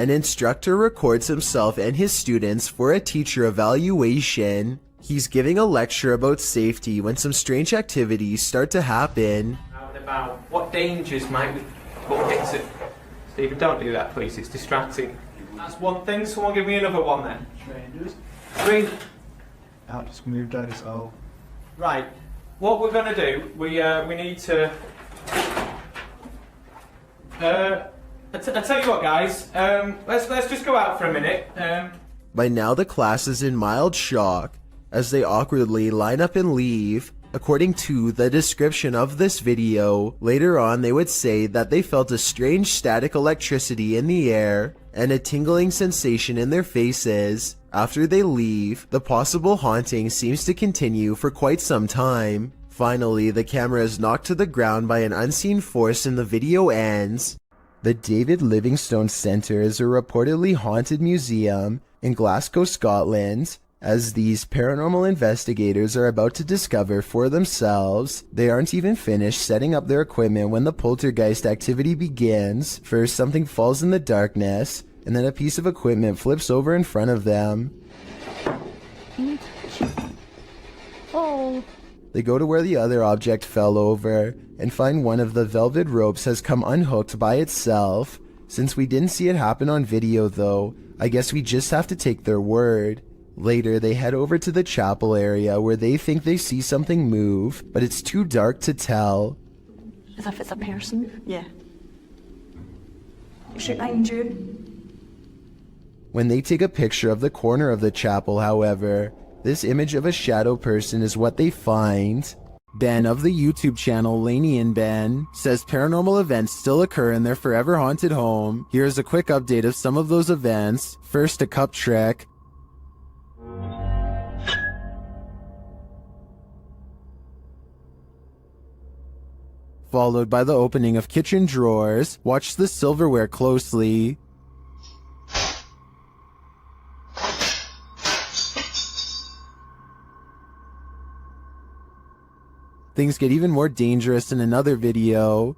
An instructor records himself and his students for a teacher evaluation. He's giving a lecture about safety when some strange activities start to happen. Out and about. What dangers might we put into? Stephen, don't do that, please. It's distracting. That's one thing. Someone give me another one then. Strangers. Three. I'll just move down this hole. Right. What we're going to do, we need to... I tell you what, guys. Let's just go out for a minute. By now the class is in mild shock as they awkwardly line up and leave. According to the description of this video, later on they would say that they felt a strange static electricity in the air and a tingling sensation in their faces. After they leave, the possible haunting seems to continue for quite some time. Finally, the camera is knocked to the ground by an unseen force and the video ends. The David Livingstone Centre is a reportedly haunted museum in Glasgow, Scotland. As these paranormal investigators are about to discover for themselves, they aren't even finished setting up their equipment when the poltergeist activity begins. First, something falls in the darkness, and then a piece of equipment flips over in front of them. Oh. They go to where the other object fell over, and find one of the velvet ropes has come unhooked by itself. Since we didn't see it happen on video though, I guess we just have to take their word. Later, they head over to the chapel area where they think they see something move, but it's too dark to tell. As if it's a person? Yeah. Straight behind you. When they take a picture of the corner of the chapel, however, this image of a shadow person is what they find. Ben of the YouTube channel Laney and Ben says paranormal events still occur in their forever haunted home. Here's a quick update of some of those events. First, a cup trick. Followed by the opening of kitchen drawers. Watch the silverware closely. Things get even more dangerous in another video.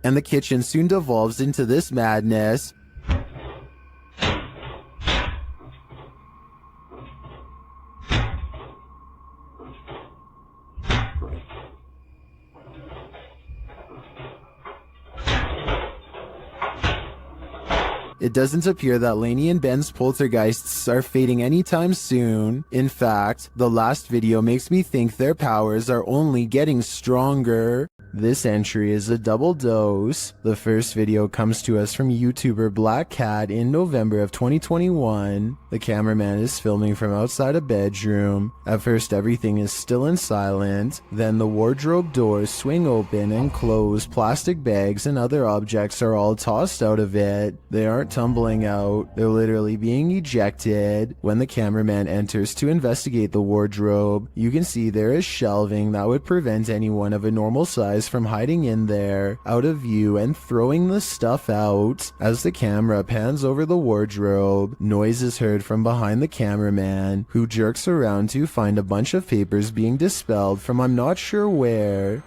And the kitchen soon devolves into this madness. It doesn't appear that Laney and Ben's poltergeists are fading anytime soon. In fact, the last video makes me think their powers are only getting stronger. This entry is a double dose. The first video comes to us from YouTuber Black Cat in November of 2021. The cameraman is filming from outside a bedroom. At first everything is still and silent. Then the wardrobe doors swing open and close. Plastic bags and other objects are all tossed out of it. They aren't tumbling out. They're literally being ejected. When the cameraman enters to investigate the wardrobe, you can see there is shelving that would prevent anyone of a normal size from hiding in there, out of view and throwing the stuff out. As the camera pans over the wardrobe, noise is heard from behind the cameraman, who jerks around to find a bunch of papers being dispelled from I'm not sure where.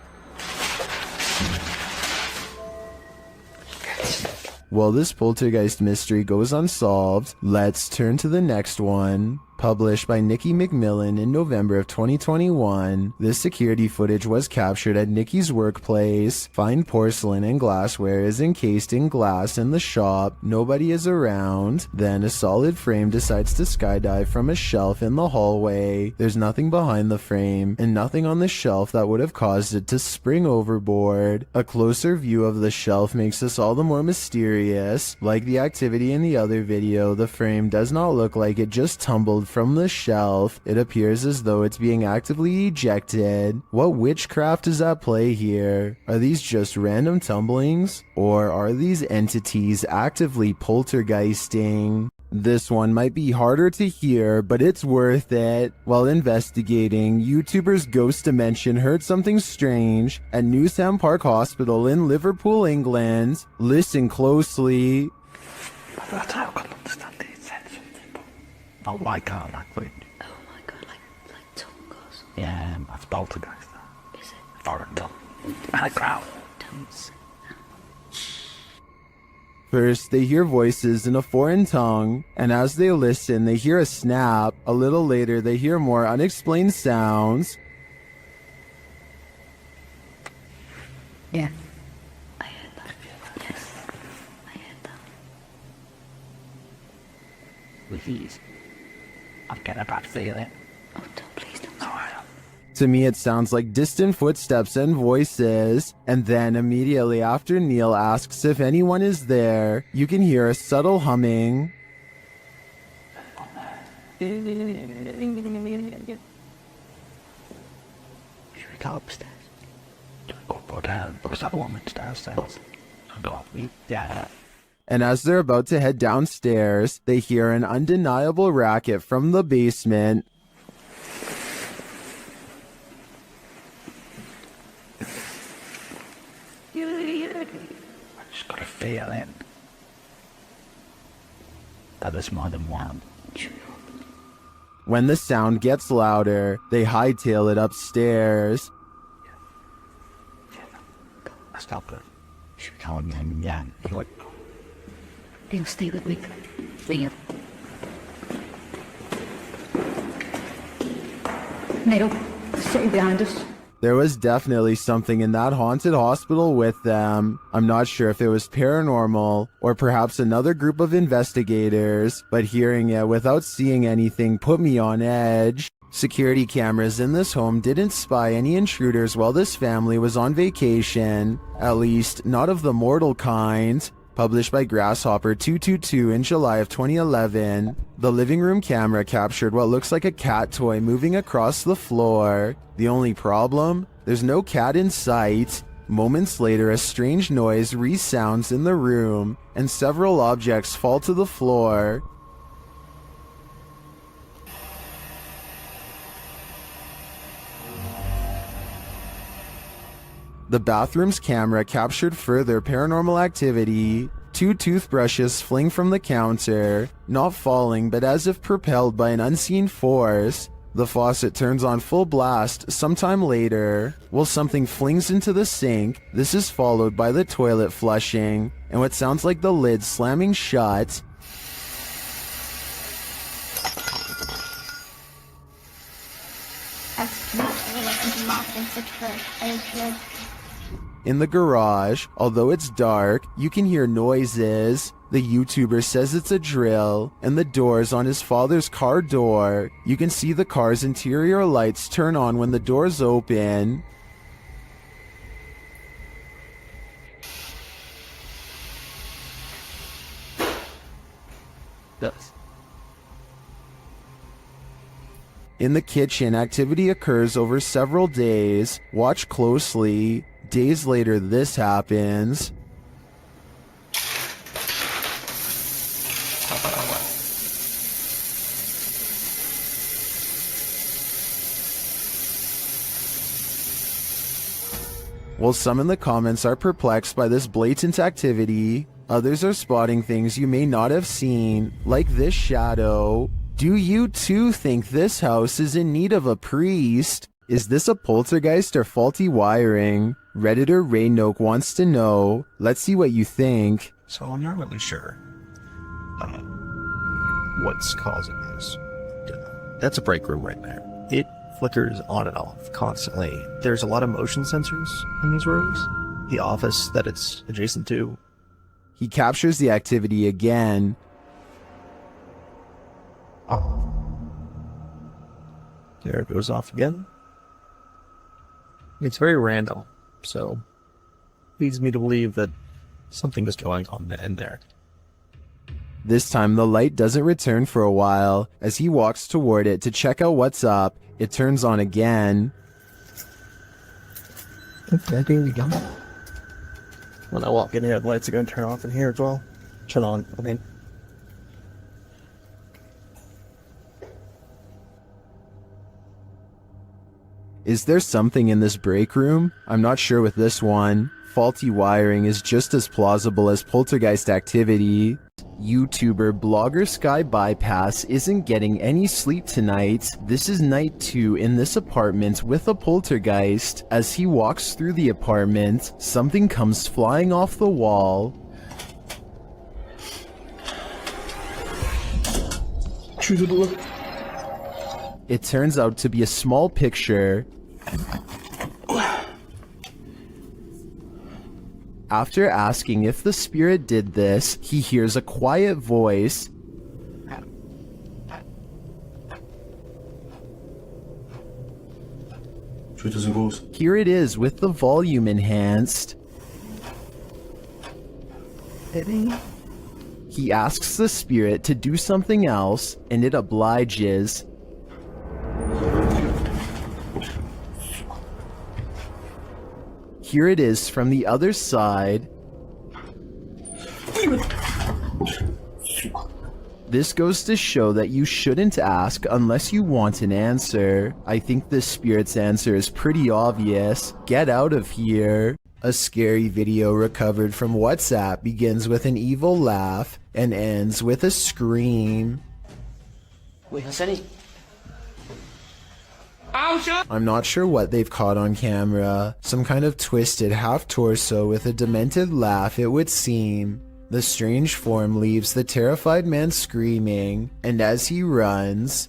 While this poltergeist mystery goes unsolved, let's turn to the next one. Published by Nikki McMillan in November of 2021, this security footage was captured at Nikki's workplace. Fine porcelain and glassware is encased in glass in the shop. Nobody is around. Then a solid frame decides to skydive from a shelf in the hallway. There's nothing behind the frame, and nothing on the shelf that would have caused it to spring overboard. A closer view of the shelf makes this all the more mysterious. Like the activity in the other video, the frame does not look like it just tumbled from the shelf. It appears as though it's being actively ejected. What witchcraft is at play here? Are these just random tumblings? Or are these entities actively poltergeisting? This one might be harder to hear, but it's worth it. While investigating, YouTuber's Ghost Dimension heard something strange at Newsham Park Hospital in Liverpool, England. Listen closely. I can't understand it. Not like our language. Oh my god, like tongue goes. Yeah, that's poltergeist. Yeah. Orton. And a crowd. First, they hear voices in a foreign tongue, and as they listen, they hear a snap. A little later, they hear more unexplained sounds. Yeah. I heard that. Yes. I heard that. Please. I've got a bad feeling. Oh, don't, please don't. No, I don't. To me, it sounds like distant footsteps and voices, and then immediately after Neil asks if anyone is there, you can hear a subtle humming. Should we go upstairs? Do we go down? Because that woman's downstairs. I'll go up. Yeah. And as they're about to head downstairs, they hear an undeniable racket from the basement. I just got a feeling that there's more than one. When the sound gets louder, they hightail it upstairs. That's not good. Should we go and yeah. What? They'll stay with me. Leave. Neil, stay behind us. There was definitely something in that haunted hospital with them. I'm not sure if it was paranormal or perhaps another group of investigators, but hearing it without seeing anything put me on edge. Security cameras in this home didn't spy any intruders while this family was on vacation, at least not of the mortal kind. Published by Grasshopper 222 in July of 2011, the living room camera captured what looks like a cat toy moving across the floor. The only problem? There's no cat in sight. Moments later, a strange noise resounds in the room, and several objects fall to the floor. The bathroom's camera captured further paranormal activity. 2 toothbrushes fling from the counter, not falling but as if propelled by an unseen force. The faucet turns on full blast sometime later, while something flings into the sink. This is followed by the toilet flushing, and what sounds like the lid slamming shut. In the garage, although it's dark, you can hear noises. The YouTuber says it's a drill, and the doors on his father's car door. You can see the car's interior lights turn on when the doors open. Does. In the kitchen, activity occurs over several days. Watch closely. Days later, this happens. While some in the comments are perplexed by this blatant activity, others are spotting things you may not have seen, like this shadow. Do you too think this house is in need of a priest? Is this a poltergeist or faulty wiring? Redditor Raynoke wants to know. Let's see what you think. So I'm not really sure what's causing this. That's a break room right there. It flickers on and off constantly. There's a lot of motion sensors in these rooms. The office that it's adjacent to. He captures the activity again. There it goes off again. It's very random, so leads me to believe that something is going on in there. This time the light doesn't return for a while. As he walks toward it to check out what's up, it turns on again. Okay, there we go. When I walk in here, the lights are going to turn off in here as well. Turn on, I mean. Is there something in this break room? I'm not sure with this one. Faulty wiring is just as plausible as poltergeist activity. YouTuber blogger Sky Bypass isn't getting any sleep tonight. This is night 2 in this apartment with a poltergeist. As he walks through the apartment, something comes flying off the wall. It turns out to be a small picture. After asking if the spirit did this, he hears a quiet voice. Here it is with the volume enhanced. He asks the spirit to do something else, and it obliges. Here it is from the other side. This goes to show that you shouldn't ask unless you want an answer. I think this spirit's answer is pretty obvious. Get out of here. A scary video recovered from WhatsApp begins with an evil laugh and ends with a scream. I'm not sure what they've caught on camera. Some kind of twisted half-torso with a demented laugh, it would seem. The strange form leaves the terrified man screaming, and as he runs,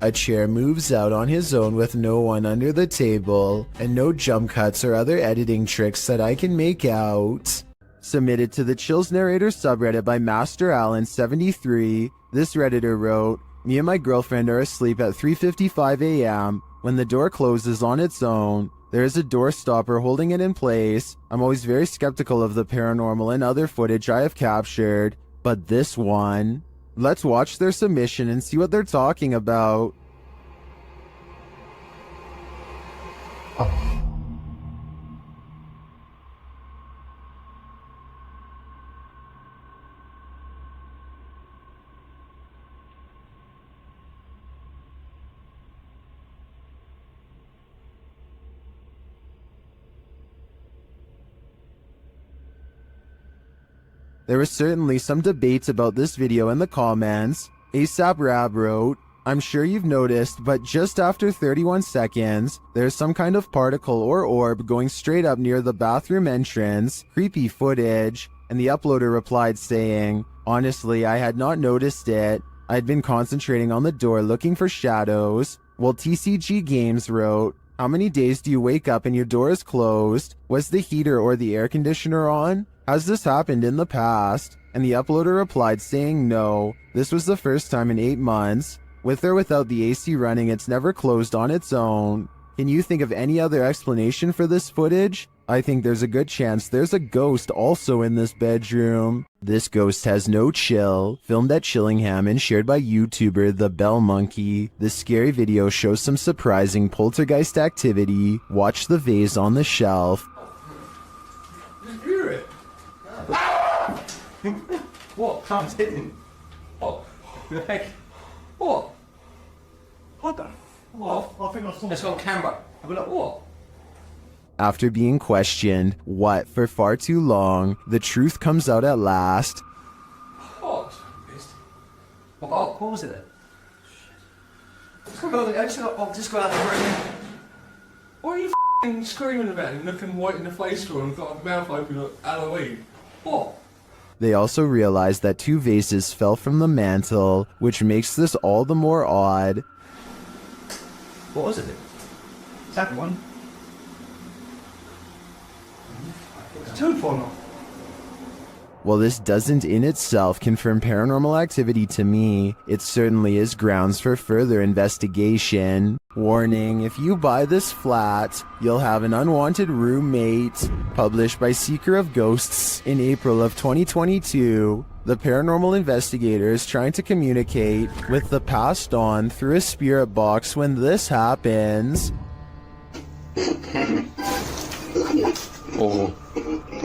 a chair moves out on his own with no one under the table, and no jump cuts or other editing tricks that I can make out. Submitted to the Chills Narrator subreddit by Master Allen73, this redditor wrote, "Me and my girlfriend are asleep at 3:55 a.m. when the door closes on its own. There is a door stopper holding it in place. I'm always very skeptical of the paranormal and other footage I have captured, but this one..." Let's watch their submission and see what they're talking about. There was certainly some debate about this video in the comments. ASAP Rab wrote, "I'm sure you've noticed, but just after 31 seconds, there's some kind of particle or orb going straight up near the bathroom entrance. Creepy footage." And the uploader replied saying, "Honestly, I had not noticed it. I'd been concentrating on the door looking for shadows." While TCG Games wrote, "How many days do you wake up and your door is closed? Was the heater or the air conditioner on? Has this happened in the past?" And the uploader replied saying no, this was the first time in 8 months. With or without the AC running, it's never closed on its own. Can you think of any other explanation for this footage? I think there's a good chance there's a ghost also in this bedroom. This ghost has no chill. Filmed at Chillingham and shared by YouTuber The Bell Monkey. This scary video shows some surprising poltergeist activity. Watch the vase on the shelf. What? Can't hit him. What? The heck? What? What the? What? I think I saw. It's on camera. I'll be like, what? After being questioned, what, for far too long, the truth comes out at last. What? What was it then? I'll just go out the room. What are you f***ing screaming about and looking white in the face for and got a mouth open like Halloween? What? They also realized that 2 vases fell from the mantle, which makes this all the more odd. What was it? That one. It's 2 falling off. While this doesn't in itself confirm paranormal activity to me, it certainly is grounds for further investigation. Warning, if you buy this flat, you'll have an unwanted roommate. Published by Seeker of Ghosts in April of 2022, the paranormal investigator is trying to communicate with the passed on through a spirit box when this happens. Oh,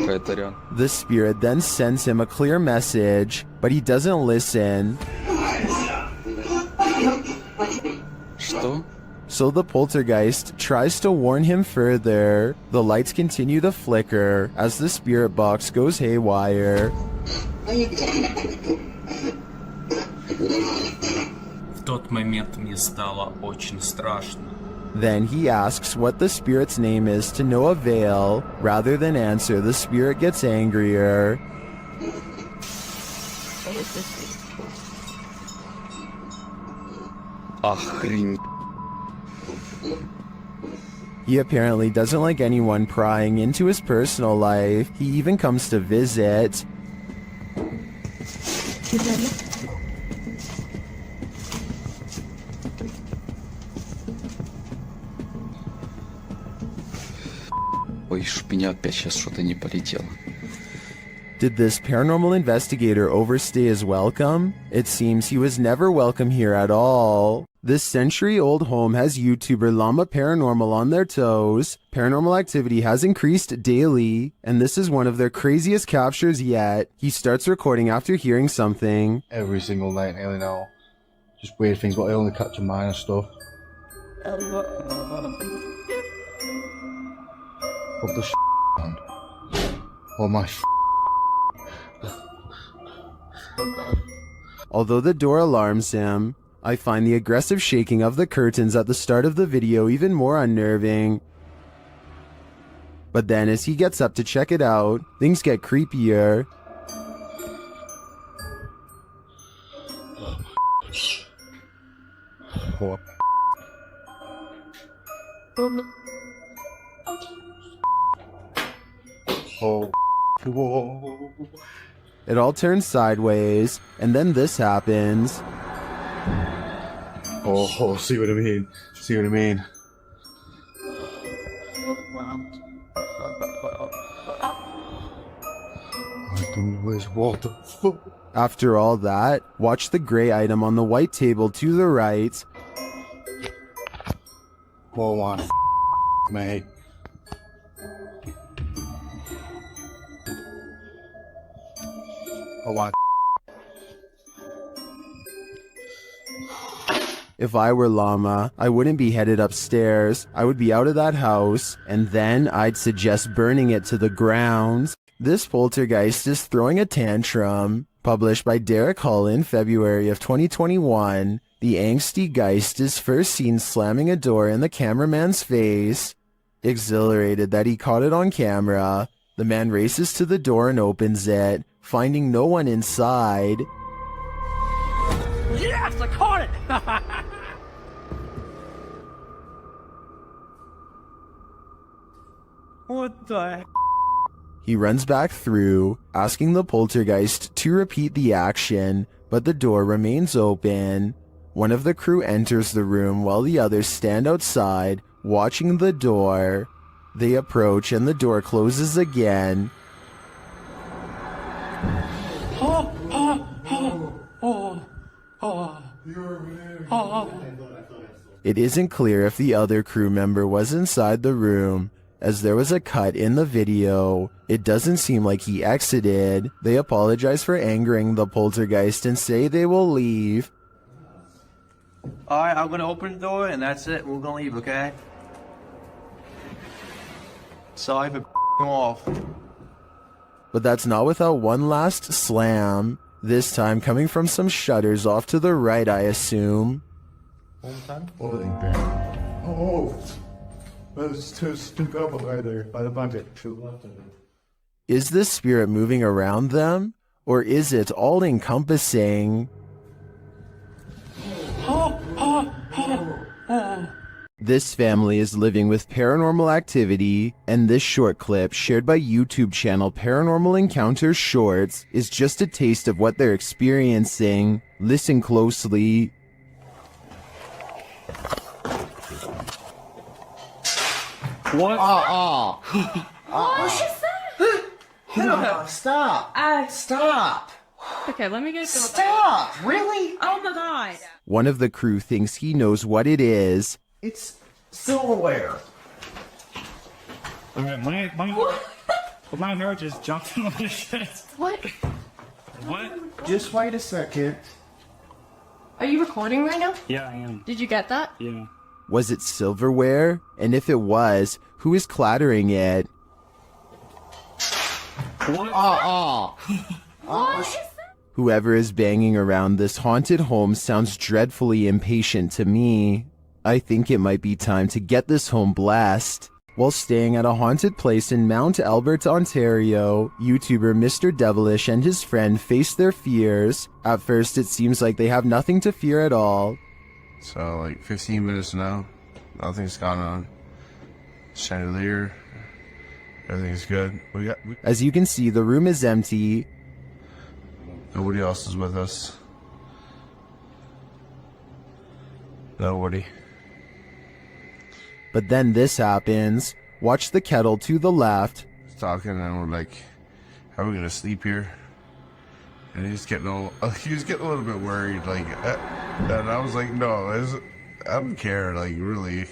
veteran. The spirit then sends him a clear message, but he doesn't listen. Что? So the poltergeist tries to warn him further. The lights continue to flicker as the spirit box goes haywire. В тот момент мне стало очень страшно. Then he asks what the spirit's name is to no avail. Rather than answer, the spirit gets angrier. Охрень. He apparently doesn't like anyone prying into his personal life. He even comes to visit. Ой, ж меня опять сейчас что-то не полетело. Did this paranormal investigator overstay his welcome? It seems he was never welcome here at all. This century-old home has YouTuber Llama Paranormal on their toes. Paranormal activity has increased daily, and this is one of their craziest captures yet. He starts recording after hearing something. Every single night nearly now. Just weird things, but I only capture minor stuff. What the man? Oh my Although the door alarms him, I find the aggressive shaking of the curtains at the start of the video even more unnerving. But then as he gets up to check it out, things get creepier. Oh. Whoa. It all turns sideways, and then this happens. Oh, see what I mean? See what I mean? I don't know what the fuck. After all that, watch the gray item on the white table to the right. Hold on, mate. Oh, what? If I were Llama, I wouldn't be headed upstairs. I would be out of that house, and then I'd suggest burning it to the ground. This poltergeist is throwing a tantrum. Published by Derek Hull in February of 2021, the angsty geist is first seen slamming a door in the cameraman's face. Exhilarated that he caught it on camera, the man races to the door and opens it, finding no one inside. Yes, I caught it! What the heck? He runs back through, asking the poltergeist to repeat the action, but the door remains open. One of the crew enters the room while the others stand outside, watching the door. They approach and the door closes again. It isn't clear if the other crew member was inside the room, as there was a cut in the video. It doesn't seem like he exited. They apologize for angering the poltergeist and say they will leave. Alright, I'm gonna open the door and that's it. We're gonna leave, okay? Sorry for off. But that's not without one last slam. This time coming from some shutters off to the right, I assume. Oh, there's two people right there by the bucket. Is this spirit moving around them? Or is it all-encompassing? This family is living with paranormal activity, and this short clip, shared by YouTube channel Paranormal Encounters Shorts, is just a taste of what they're experiencing. Listen closely. What? Stop! Stop! Okay, let me get to Stop! Really? Oh my god! One of the crew thinks he knows what it is. It's silverware. Alright, my heart just jumped on the shit. What? What? Just wait a second. Are you recording right now? Yeah, I am. Did you get that? Yeah. Was it silverware? And if it was, who is clattering it? Whoever is banging around this haunted home sounds dreadfully impatient to me. I think it might be time to get this home blessed. While staying at a haunted place in Mount Albert, Ontario, YouTuber Mr. Devilish and his friend face their fears. At first, it seems like they have nothing to fear at all. So, like 15 minutes now, nothing's gone on. Chandelier, everything's good. As you can see, the room is empty. Nobody else is with us. Nobody. But then this happens. Watch the kettle to the left. Talking and we're like, "Are we gonna sleep here?" And he was getting a little bit worried, like, and I was like, "No, I don't care, like, really."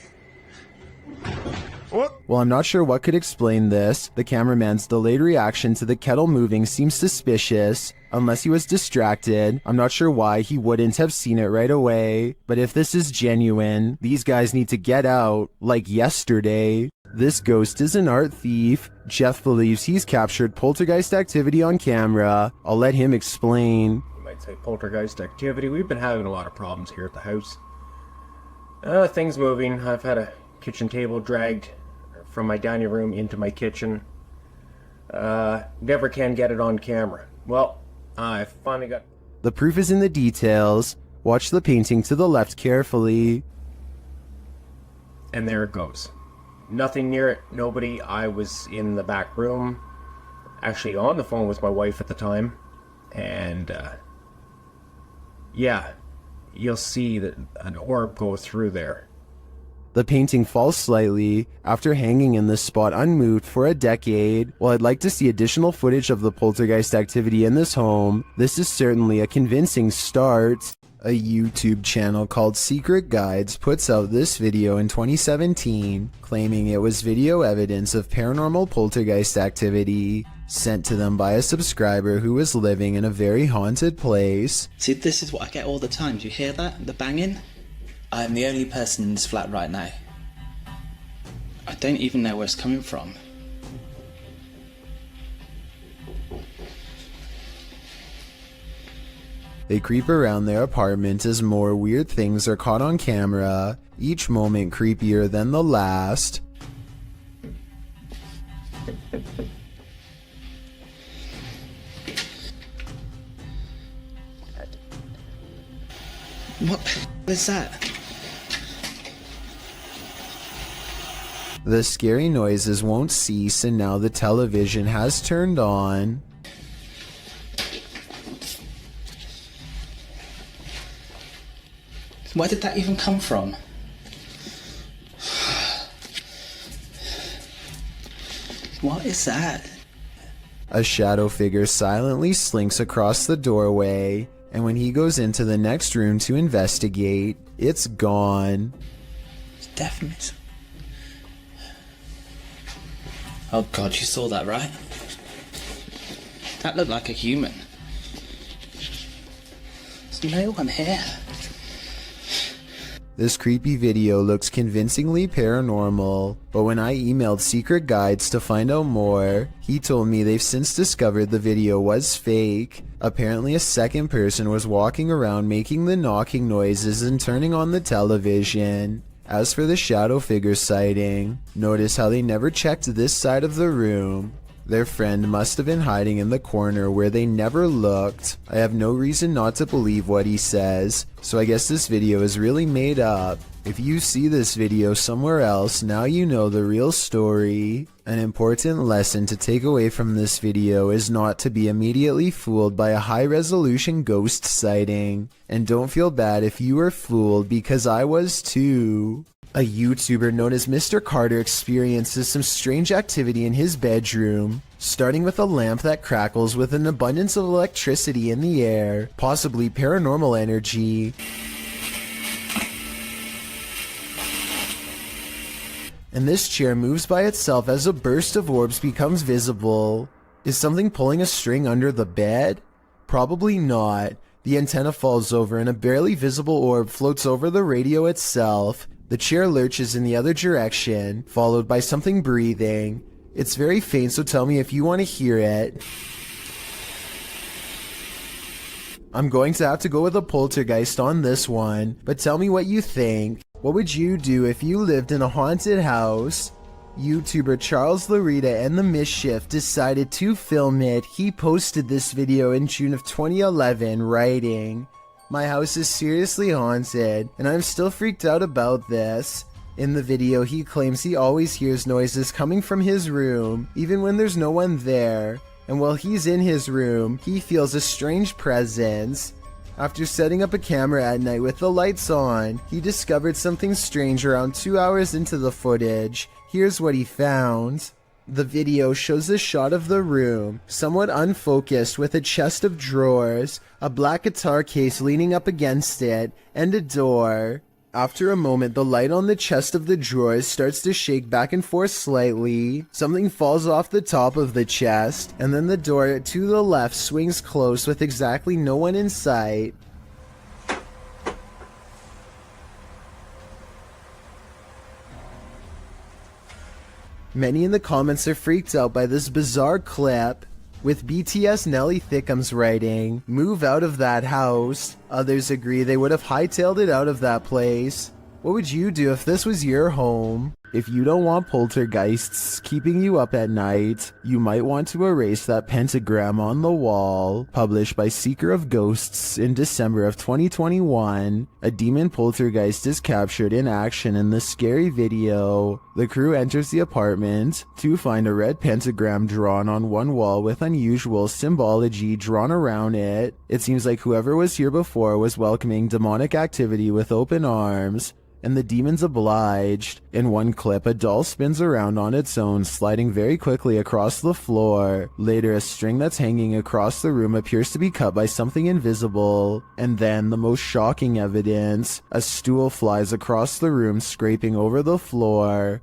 What? Well, I'm not sure what could explain this. The cameraman's delayed reaction to the kettle moving seems suspicious. Unless he was distracted, I'm not sure why he wouldn't have seen it right away. But if this is genuine, these guys need to get out, like yesterday. This ghost is an art thief. Jeff believes he's captured poltergeist activity on camera. I'll let him explain. You might say poltergeist activity. We've been having a lot of problems here at the house. Things moving. I've had a kitchen table dragged from my dining room into my kitchen. Never can get it on camera. Well, I finally got... The proof is in the details. Watch the painting to the left carefully. And there it goes. Nothing near it. Nobody. I was in the back room. Actually on the phone with my wife at the time. And, yeah. You'll see that an orb go through there. The painting falls slightly after hanging in this spot unmoved for a decade. While I'd like to see additional footage of the poltergeist activity in this home, this is certainly a convincing start. A YouTube channel called Secret Guides puts out this video in 2017, claiming it was video evidence of paranormal poltergeist activity sent to them by a subscriber who was living in a very haunted place. See, this is what I get all the time. Do you hear that? The banging? I'm the only person in this flat right now. I don't even know where it's coming from. They creep around their apartment as more weird things are caught on camera, each moment creepier than the last. What is that? The scary noises won't cease, and now the television has turned on. Where did that even come from? What is that? A shadow figure silently slinks across the doorway, and when he goes into the next room to investigate, it's gone. It's definite. Oh god, you saw that, right? That looked like a human. There's no one here. This creepy video looks convincingly paranormal, but when I emailed Secret Guides to find out more, he told me they've since discovered the video was fake. Apparently a second person was walking around making the knocking noises and turning on the television. As for the shadow figure sighting, notice how they never checked this side of the room. Their friend must have been hiding in the corner where they never looked. I have no reason not to believe what he says, so I guess this video is really made up. If you see this video somewhere else, now you know the real story. An important lesson to take away from this video is not to be immediately fooled by a high-resolution ghost sighting. And don't feel bad if you were fooled, because I was too. A YouTuber known as Mr. Carter experiences some strange activity in his bedroom, starting with a lamp that crackles with an abundance of electricity in the air, possibly paranormal energy. And this chair moves by itself as a burst of orbs becomes visible. Is something pulling a string under the bed? Probably not. The antenna falls over and a barely visible orb floats over the radio itself. The chair lurches in the other direction, followed by something breathing. It's very faint, so tell me if you want to hear it. I'm going to have to go with a poltergeist on this one, but tell me what you think. What would you do if you lived in a haunted house? YouTuber Charles Larita and the Mischief decided to film it. He posted this video in June of 2011, writing, "My house is seriously haunted, and I'm still freaked out about this." In the video, he claims he always hears noises coming from his room, even when there's no one there. And while he's in his room, he feels a strange presence. After setting up a camera at night with the lights on, he discovered something strange around 2 hours into the footage. Here's what he found. The video shows a shot of the room, somewhat unfocused, with a chest of drawers, a black guitar case leaning up against it, and a door. After a moment, the light on the chest of the drawers starts to shake back and forth slightly. Something falls off the top of the chest, and then the door to the left swings close with exactly no one in sight. Many in the comments are freaked out by this bizarre clip, with BTS Nelly Thickums writing, "Move out of that house." Others agree they would have hightailed it out of that place. What would you do if this was your home? If you don't want poltergeists keeping you up at night, you might want to erase that pentagram on the wall. Published by Seeker of Ghosts in December of 2021, a demon poltergeist is captured in action in the scary video. The crew enters the apartment to find a red pentagram drawn on one wall with unusual symbology drawn around it. It seems like whoever was here before was welcoming demonic activity with open arms, and the demons obliged. In one clip, a doll spins around on its own, sliding very quickly across the floor. Later, a string that's hanging across the room appears to be cut by something invisible. And then, the most shocking evidence, a stool flies across the room, scraping over the floor.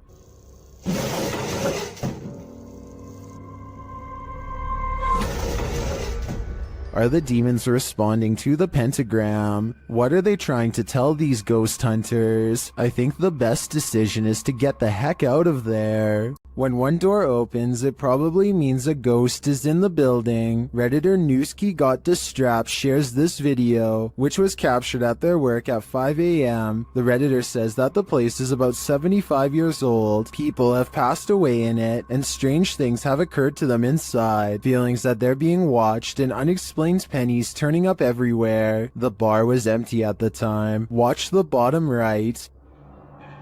Are the demons responding to the pentagram? What are they trying to tell these ghost hunters? I think the best decision is to get the heck out of there. When one door opens, it probably means a ghost is in the building. Redditor Newski Got Distrapped shares this video, which was captured at their work at 5 a.m. The Redditor says that the place is about 75 years old. People have passed away in it, and strange things have occurred to them inside. Feelings that they're being watched and unexplained pennies turning up everywhere. The bar was empty at the time. Watch the bottom right.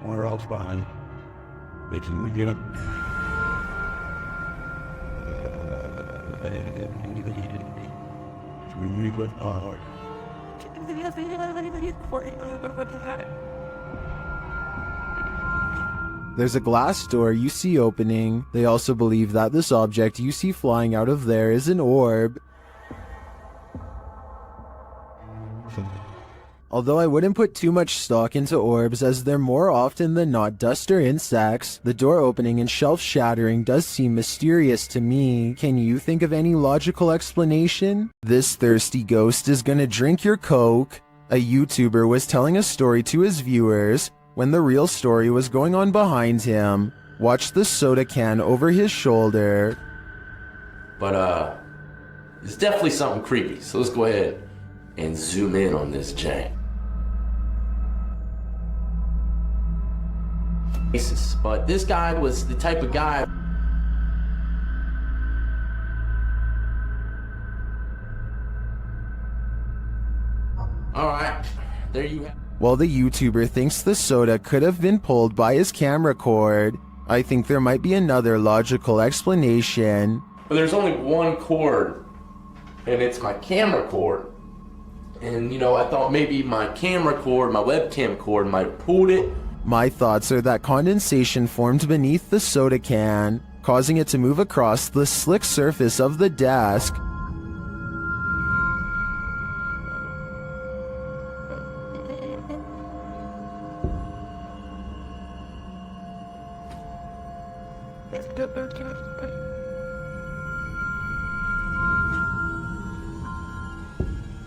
We're all fine. They didn't get him. There's a glass door you see opening. They also believe that this object you see flying out of there is an orb. Although I wouldn't put too much stock into orbs, as they're more often than not dust or insects, the door opening and shelf shattering does seem mysterious to me. Can you think of any logical explanation? This thirsty ghost is gonna drink your Coke. A YouTuber was telling a story to his viewers when the real story was going on behind him. Watch the soda can over his shoulder. But it's definitely something creepy, so let's go ahead and zoom in on this jank. But this guy was the type of guy. Alright, there you have. While the YouTuber thinks the soda could have been pulled by his camera cord, I think there might be another logical explanation. But there's only one cord, and it's my camera cord. And you know, I thought maybe my camera cord, my webcam cord might have pulled it. My thoughts are that condensation formed beneath the soda can, causing it to move across the slick surface of the desk.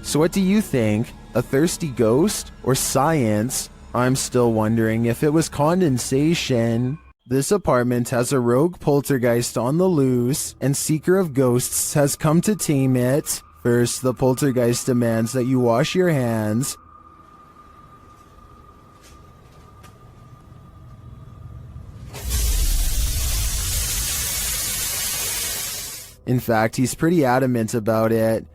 So what do you think? A thirsty ghost or science? I'm still wondering if it was condensation. This apartment has a rogue poltergeist on the loose, and Seeker of Ghosts has come to tame it. First, the poltergeist demands that you wash your hands. In fact, he's pretty adamant about it.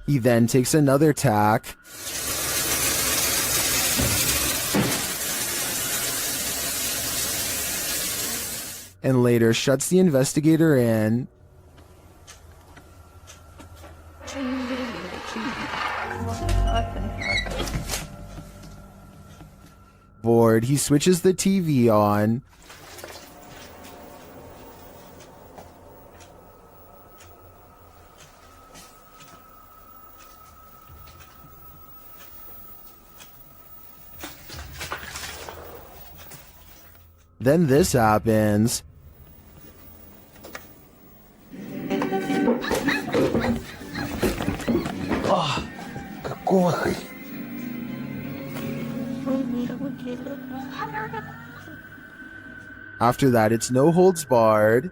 He then takes another tack. And later shuts the investigator in. Bored, he switches the TV on. Then this happens. Какой? After that, it's no holds barred.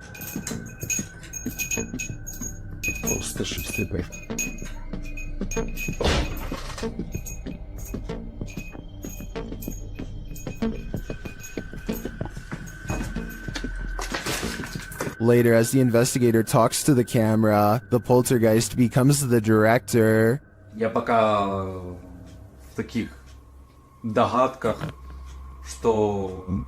Later, as the investigator talks to the camera, the poltergeist becomes the director. Я пока в таких догадках, что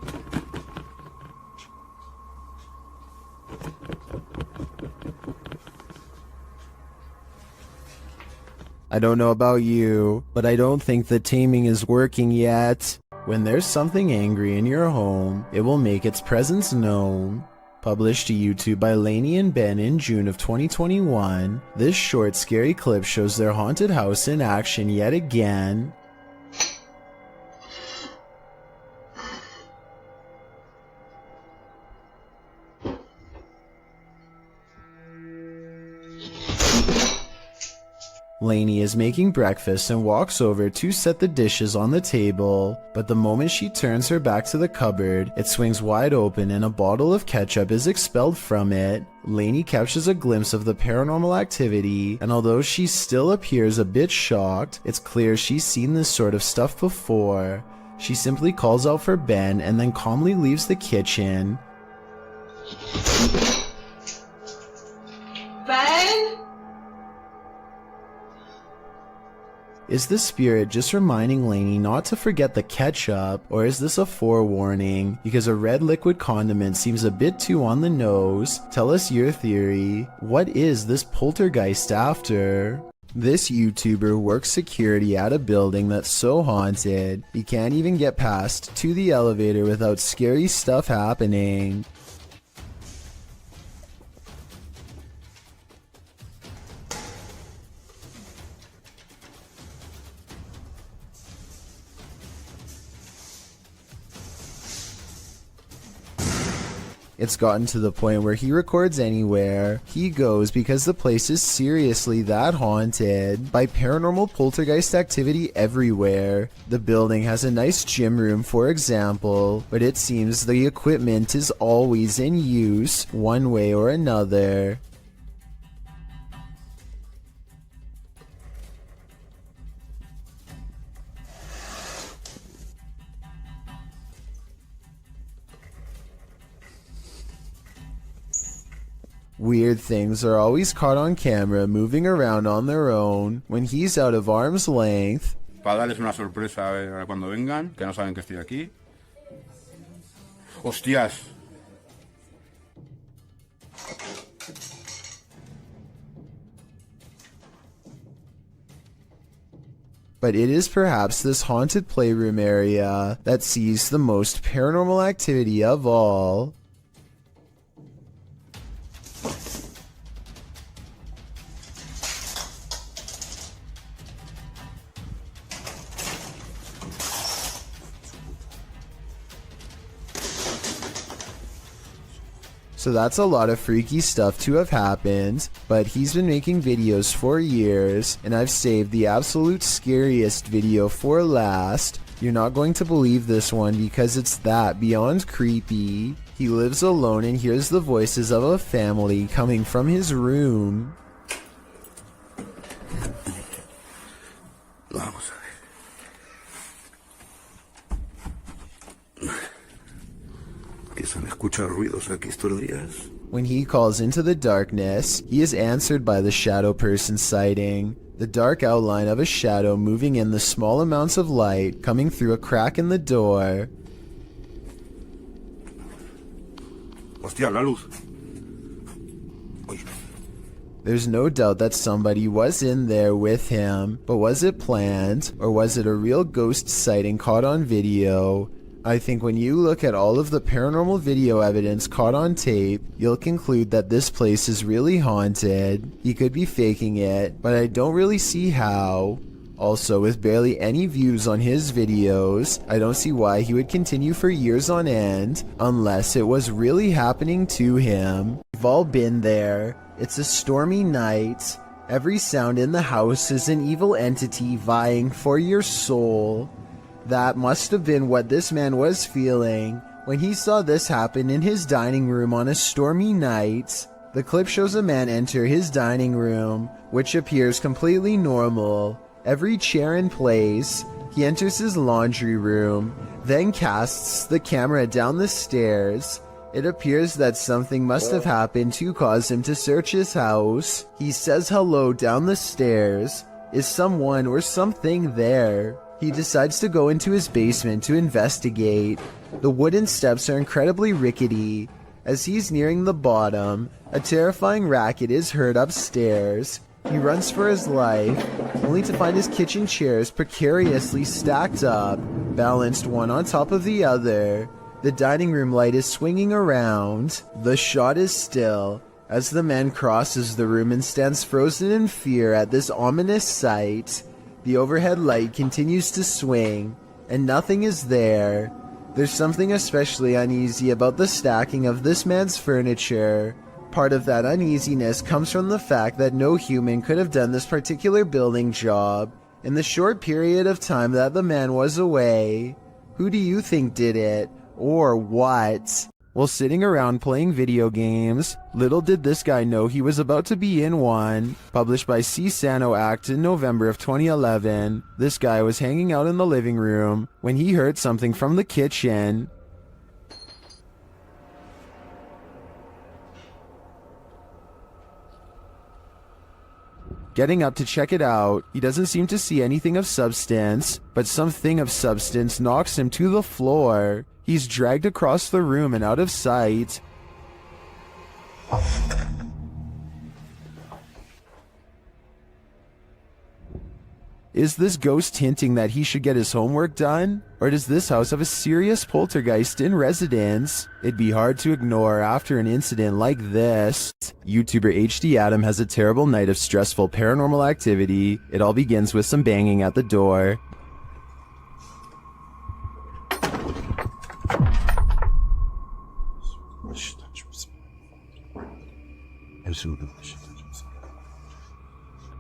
I don't know about you, but I don't think the taming is working yet. When there's something angry in your home, it will make its presence known. Published to YouTube by Lainey and Ben in June of 2021, this short scary clip shows their haunted house in action yet again. Lainey is making breakfast and walks over to set the dishes on the table, but the moment she turns her back to the cupboard, it swings wide open and a bottle of ketchup is expelled from it. Lainey catches a glimpse of the paranormal activity, and although she still appears a bit shocked, it's clear she's seen this sort of stuff before. She simply calls out for Ben and then calmly leaves the kitchen. Ben? Is the spirit just reminding Lainey not to forget the ketchup, or is this a forewarning? Because a red liquid condiment seems a bit too on the nose. Tell us your theory. What is this poltergeist after? This YouTuber works security at a building that's so haunted, he can't even get past to the elevator without scary stuff happening. It's gotten to the point where he records anywhere he goes because the place is seriously that haunted by paranormal poltergeist activity everywhere. The building has a nice gym room, for example, but it seems the equipment is always in use one way or another. Weird things are always caught on camera moving around on their own when he's out of arm's length. Para darles una sorpresa cuando vengan, que no saben que estoy aquí. ¡Hostias! But it is perhaps this haunted playroom area that sees the most paranormal activity of all. So that's a lot of freaky stuff to have happened, but he's been making videos for years, and I've saved the absolute scariest video for last. You're not going to believe this one because it's that beyond creepy. He lives alone and hears the voices of a family coming from his room. Vamos a ver. Que se han escuchado ruidos aquí estos días. When he calls into the darkness, he is answered by the shadow person sighting. The dark outline of a shadow moving in the small amounts of light coming through a crack in the door. Hostia, la luz. There's no doubt that somebody was in there with him, but was it planned, or was it a real ghost sighting caught on video? I think when you look at all of the paranormal video evidence caught on tape, you'll conclude that this place is really haunted. He could be faking it, but I don't really see how. Also, with barely any views on his videos, I don't see why he would continue for years on end, unless it was really happening to him. We've all been there. It's a stormy night. Every sound in the house is an evil entity vying for your soul. That must have been what this man was feeling when he saw this happen in his dining room on a stormy night. The clip shows a man enter his dining room, which appears completely normal. Every chair in place. He enters his laundry room, then casts the camera down the stairs. It appears that something must have happened to cause him to search his house. He says hello down the stairs. Is someone or something there? He decides to go into his basement to investigate. The wooden steps are incredibly rickety. As he's nearing the bottom, a terrifying racket is heard upstairs. He runs for his life, only to find his kitchen chairs precariously stacked up, balanced one on top of the other. The dining room light is swinging around. The shot is still, as the man crosses the room and stands frozen in fear at this ominous sight. The overhead light continues to swing, and nothing is there. There's something especially uneasy about the stacking of this man's furniture. Part of that uneasiness comes from the fact that no human could have done this particular building job in the short period of time that the man was away. Who do you think did it? Or what? While sitting around playing video games, little did this guy know he was about to be in one. Published by C. Sano Act in November of 2011, this guy was hanging out in the living room when he heard something from the kitchen. Getting up to check it out, he doesn't seem to see anything of substance, but something of substance knocks him to the floor. He's dragged across the room and out of sight. Is this ghost hinting that he should get his homework done? Or does this house have a serious poltergeist in residence? It'd be hard to ignore after an incident like this. YouTuber HD Adam has a terrible night of stressful paranormal activity. It all begins with some banging at the door.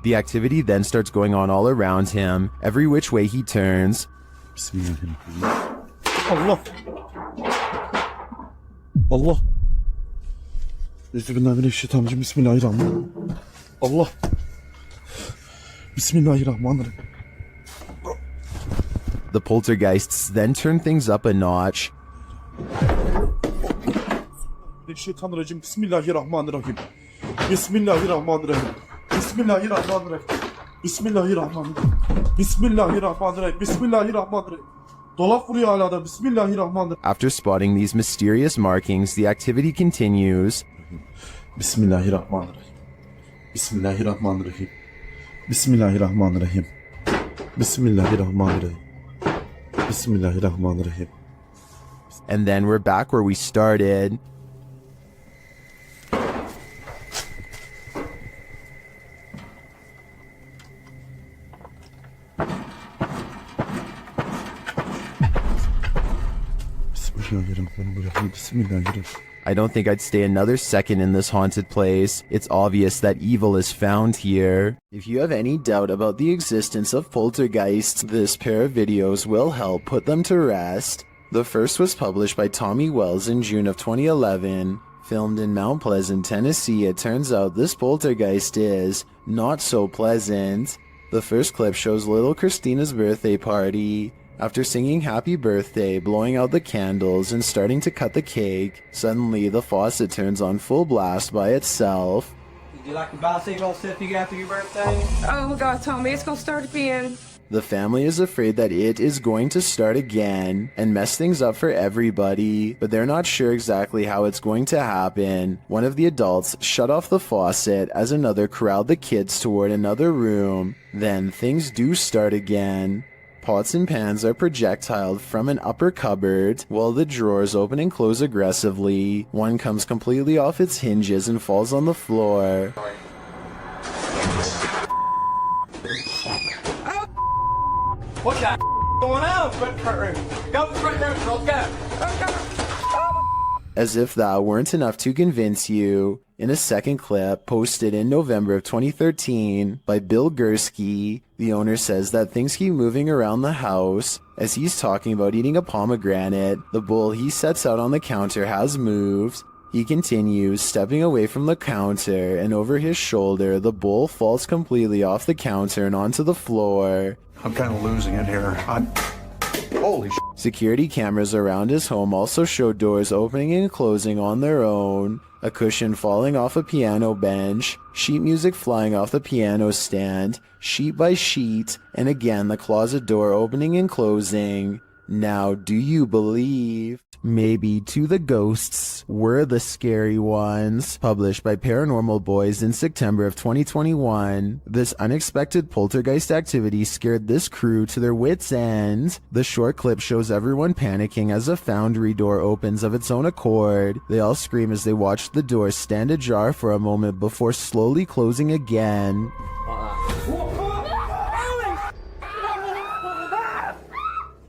The activity then starts going on all around him, every which way he turns. Allah. Allah. Bismillahirrahmanirrahim. Bismillahirrahmanirrahim. Allah. Bismillahirrahmanirrahim. The poltergeists then turn things up a notch. Bismillahirrahmanirrahim. Bismillahirrahmanirrahim. Bismillahirrahmanirrahim. Bismillahirrahmanirrahim. Bismillahirrahmanirrahim. Bismillahirrahmanirrahim. Bismillahirrahmanirrahim. Dolap vuruyor hala da. Bismillahirrahmanirrahim. After spotting these mysterious markings, the activity continues. Bismillahirrahmanirrahim. Bismillahirrahmanirrahim. Bismillahirrahmanirrahim. Bismillahirrahmanirrahim. Bismillahirrahmanirrahim. And then we're back where we started. I don't think I'd stay another second in this haunted place. It's obvious that evil is found here. If you have any doubt about the existence of poltergeists, this pair of videos will help put them to rest. The first was published by Tommy Wells in June of 2011. Filmed in Mount Pleasant, Tennessee, it turns out this poltergeist is not so pleasant. The first clip shows little Christina's birthday party. After singing happy birthday, blowing out the candles, and starting to cut the cake, suddenly the faucet turns on full blast by itself. Did you like the bicycle stuff you got for your birthday? Oh, God told me it's gonna start again. The family is afraid that it is going to start again and mess things up for everybody, but they're not sure exactly how it's going to happen. One of the adults shut off the faucet as another corralled the kids toward another room. Then things do start again. Pots and pans are projectiled from an upper cupboard, while the drawers open and close aggressively. One comes completely off its hinges and falls on the floor. What the going on? Front room. Go front room. Let's go. As if that weren't enough to convince you, in a second clip posted in November of 2013 by Bill Gursky, the owner says that things keep moving around the house. As he's talking about eating a pomegranate, the bowl he sets out on the counter has moved. He continues, stepping away from the counter, and over his shoulder, the bowl falls completely off the counter and onto the floor. I'm kind of losing it here. Holy shit. Security cameras around his home also show doors opening and closing on their own, a cushion falling off a piano bench, sheet music flying off the piano stand, sheet by sheet, and again the closet door opening and closing. Now, do you believe? Maybe To the Ghosts Were the Scary Ones, published by Paranormal Boys in September of 2021. This unexpected poltergeist activity scared this crew to their wits' end. The short clip shows everyone panicking as a foundry door opens of its own accord. They all scream as they watch the door stand ajar for a moment before slowly closing again.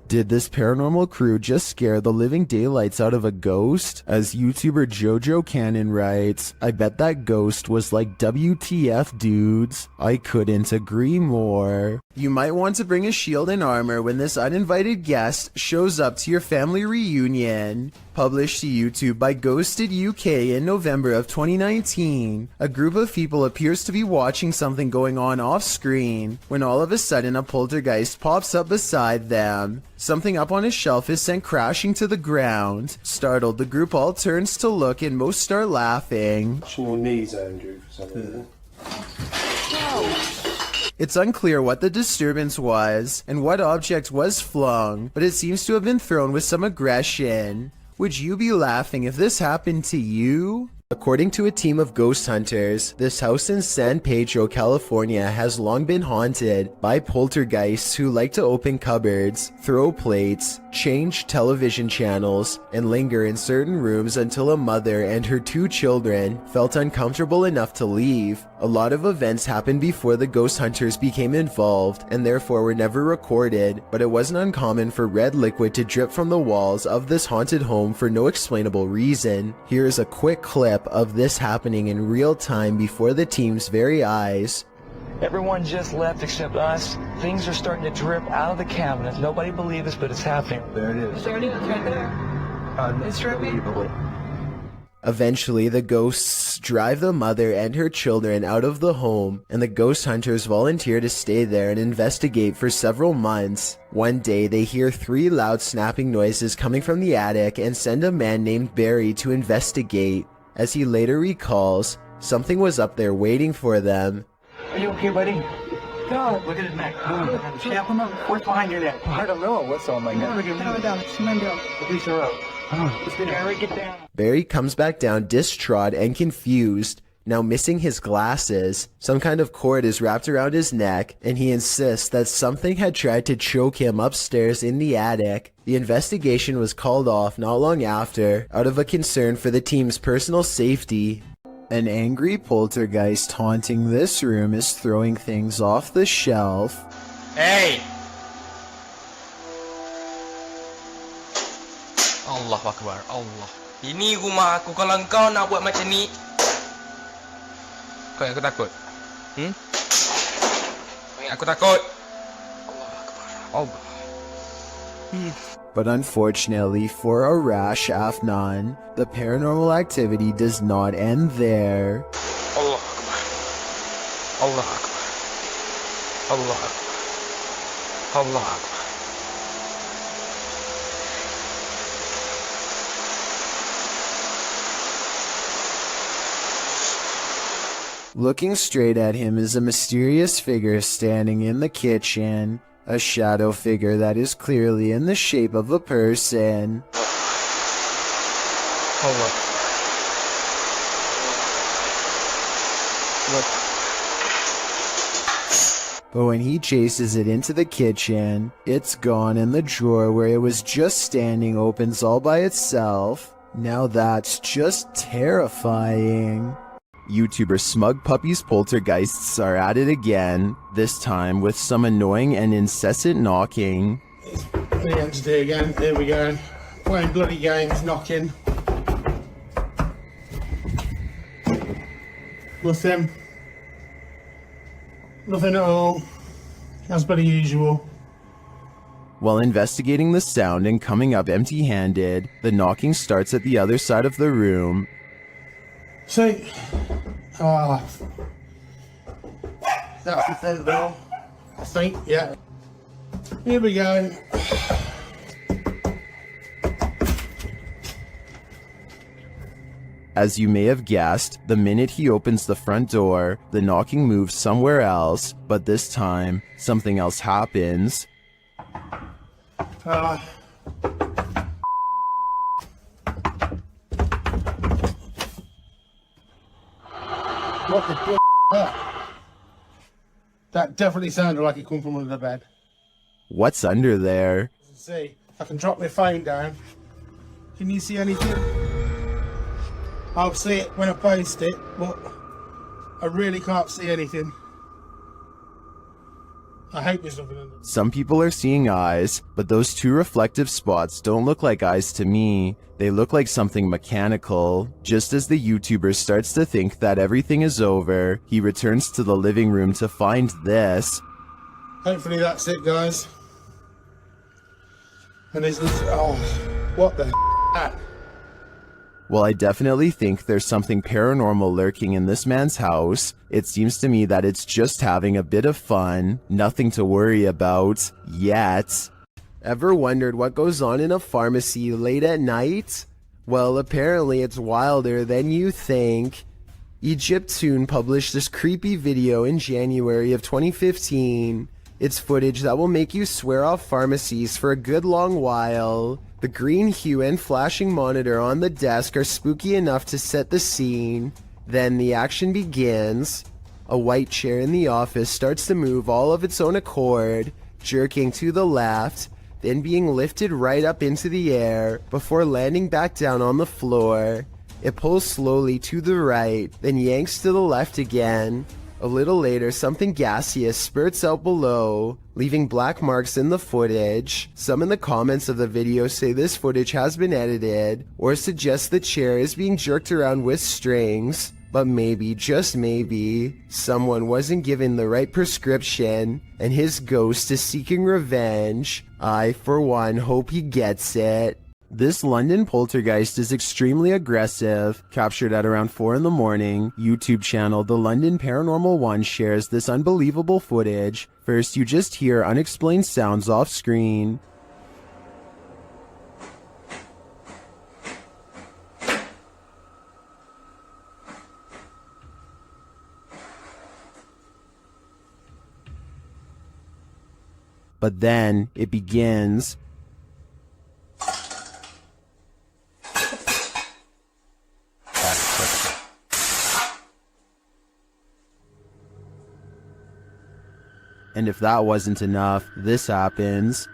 Did this paranormal crew just scare the living daylights out of a ghost? As YouTuber Jojo Cannon writes, I bet that ghost was like WTF dudes. I couldn't agree more. You might want to bring a shield and armor when this uninvited guest shows up to your family reunion. Published to YouTube by Ghosted UK in November of 2019, a group of people appears to be watching something going on off screen when all of a sudden a poltergeist pops up beside them. Something up on a shelf is sent crashing to the ground. Startled, the group all turns to look and most start laughing. Your knees, Andrew, for some reason. It's unclear what the disturbance was and what object was flung, but it seems to have been thrown with some aggression. Would you be laughing if this happened to you? According to a team of ghost hunters, this house in San Pedro, California has long been haunted by poltergeists who like to open cupboards, throw plates, change television channels, and linger in certain rooms until a mother and her 2 children felt uncomfortable enough to leave. A lot of events happened before the ghost hunters became involved and therefore were never recorded, but it wasn't uncommon for red liquid to drip from the walls of this haunted home for no explainable reason. Here's a quick clip of this happening in real time before the team's very eyes. Everyone just left except us. Things are starting to drip out of the cabinets. Nobody believes this, but it's happening. There it is. There it is, right there. It's dripping. Eventually, the ghosts drive the mother and her children out of the home, and the ghost hunters volunteer to stay there and investigate for several months. One day, they hear 3 loud snapping noises coming from the attic and send a man named Barry to investigate. As he later recalls, something was up there waiting for them. Are you okay, buddy? God, look at his neck. Snap him up. What's behind your neck? I don't know. What's on my neck? Police are up. Barry, get down. Barry comes back down distraught and confused, now missing his glasses. Some kind of cord is wrapped around his neck, and he insists that something had tried to choke him upstairs in the attic. The investigation was called off not long after, out of a concern for the team's personal safety. An angry poltergeist haunting this room is throwing things off the shelf. Hey! Allah Akbar, Allah. Ini rumah aku. Kalau kau nak buat macam ni, kau yang aku takut. Kau yang aku takut. Allah. But unfortunately for Arash Afnan, the paranormal activity does not end there. Allah Akbar. Allah Akbar. Allah Akbar. Allah Akbar. Looking straight at him is a mysterious figure standing in the kitchen, a shadow figure that is clearly in the shape of a person. Allah. Look. But when he chases it into the kitchen, it's gone and the drawer where it was just standing opens all by itself. Now that's just terrifying. YouTuber Smug Puppy's poltergeists are at it again, this time with some annoying and incessant knocking. The entity again, here we go. Playing bloody games, knocking. Nothing. Nothing at all. As per the usual. While investigating the sound and coming up empty-handed, the knocking starts at the other side of the room. See, that's the thing though. I think, yeah. Here we go. As you may have guessed, the minute he opens the front door, the knocking moves somewhere else, but this time, something else happens. What the fuck? That definitely sounded like it come from under the bed. What's under there? See, I can drop my phone down. Can you see anything? I'll see it when I post it, but I really can't see anything. I hope there's nothing under. Some people are seeing eyes, but those two reflective spots don't look like eyes to me. They look like something mechanical. Just as the YouTuber starts to think that everything is over, he returns to the living room to find this. Hopefully that's it, guys. And there's this, oh, what the heck? While I definitely think there's something paranormal lurking in this man's house, it seems to me that it's just having a bit of fun, nothing to worry about, yet. Ever wondered what goes on in a pharmacy late at night? Well, apparently it's wilder than you think. Egyptoon published this creepy video in January of 2015. It's footage that will make you swear off pharmacies for a good long while. The green hue and flashing monitor on the desk are spooky enough to set the scene. Then the action begins. A white chair in the office starts to move all of its own accord, jerking to the left, then being lifted right up into the air before landing back down on the floor. It pulls slowly to the right, then yanks to the left again. A little later, something gaseous spurts out below, leaving black marks in the footage. Some in the comments of the video say this footage has been edited, or suggest the chair is being jerked around with strings. But maybe, just maybe, someone wasn't given the right prescription, and his ghost is seeking revenge. I, for one, hope he gets it. This London poltergeist is extremely aggressive. Captured at around 4 in the morning, YouTube channel The London Paranormal 1 shares this unbelievable footage. First, you just hear unexplained sounds off screen. But then, it begins. And if that wasn't enough, this happens.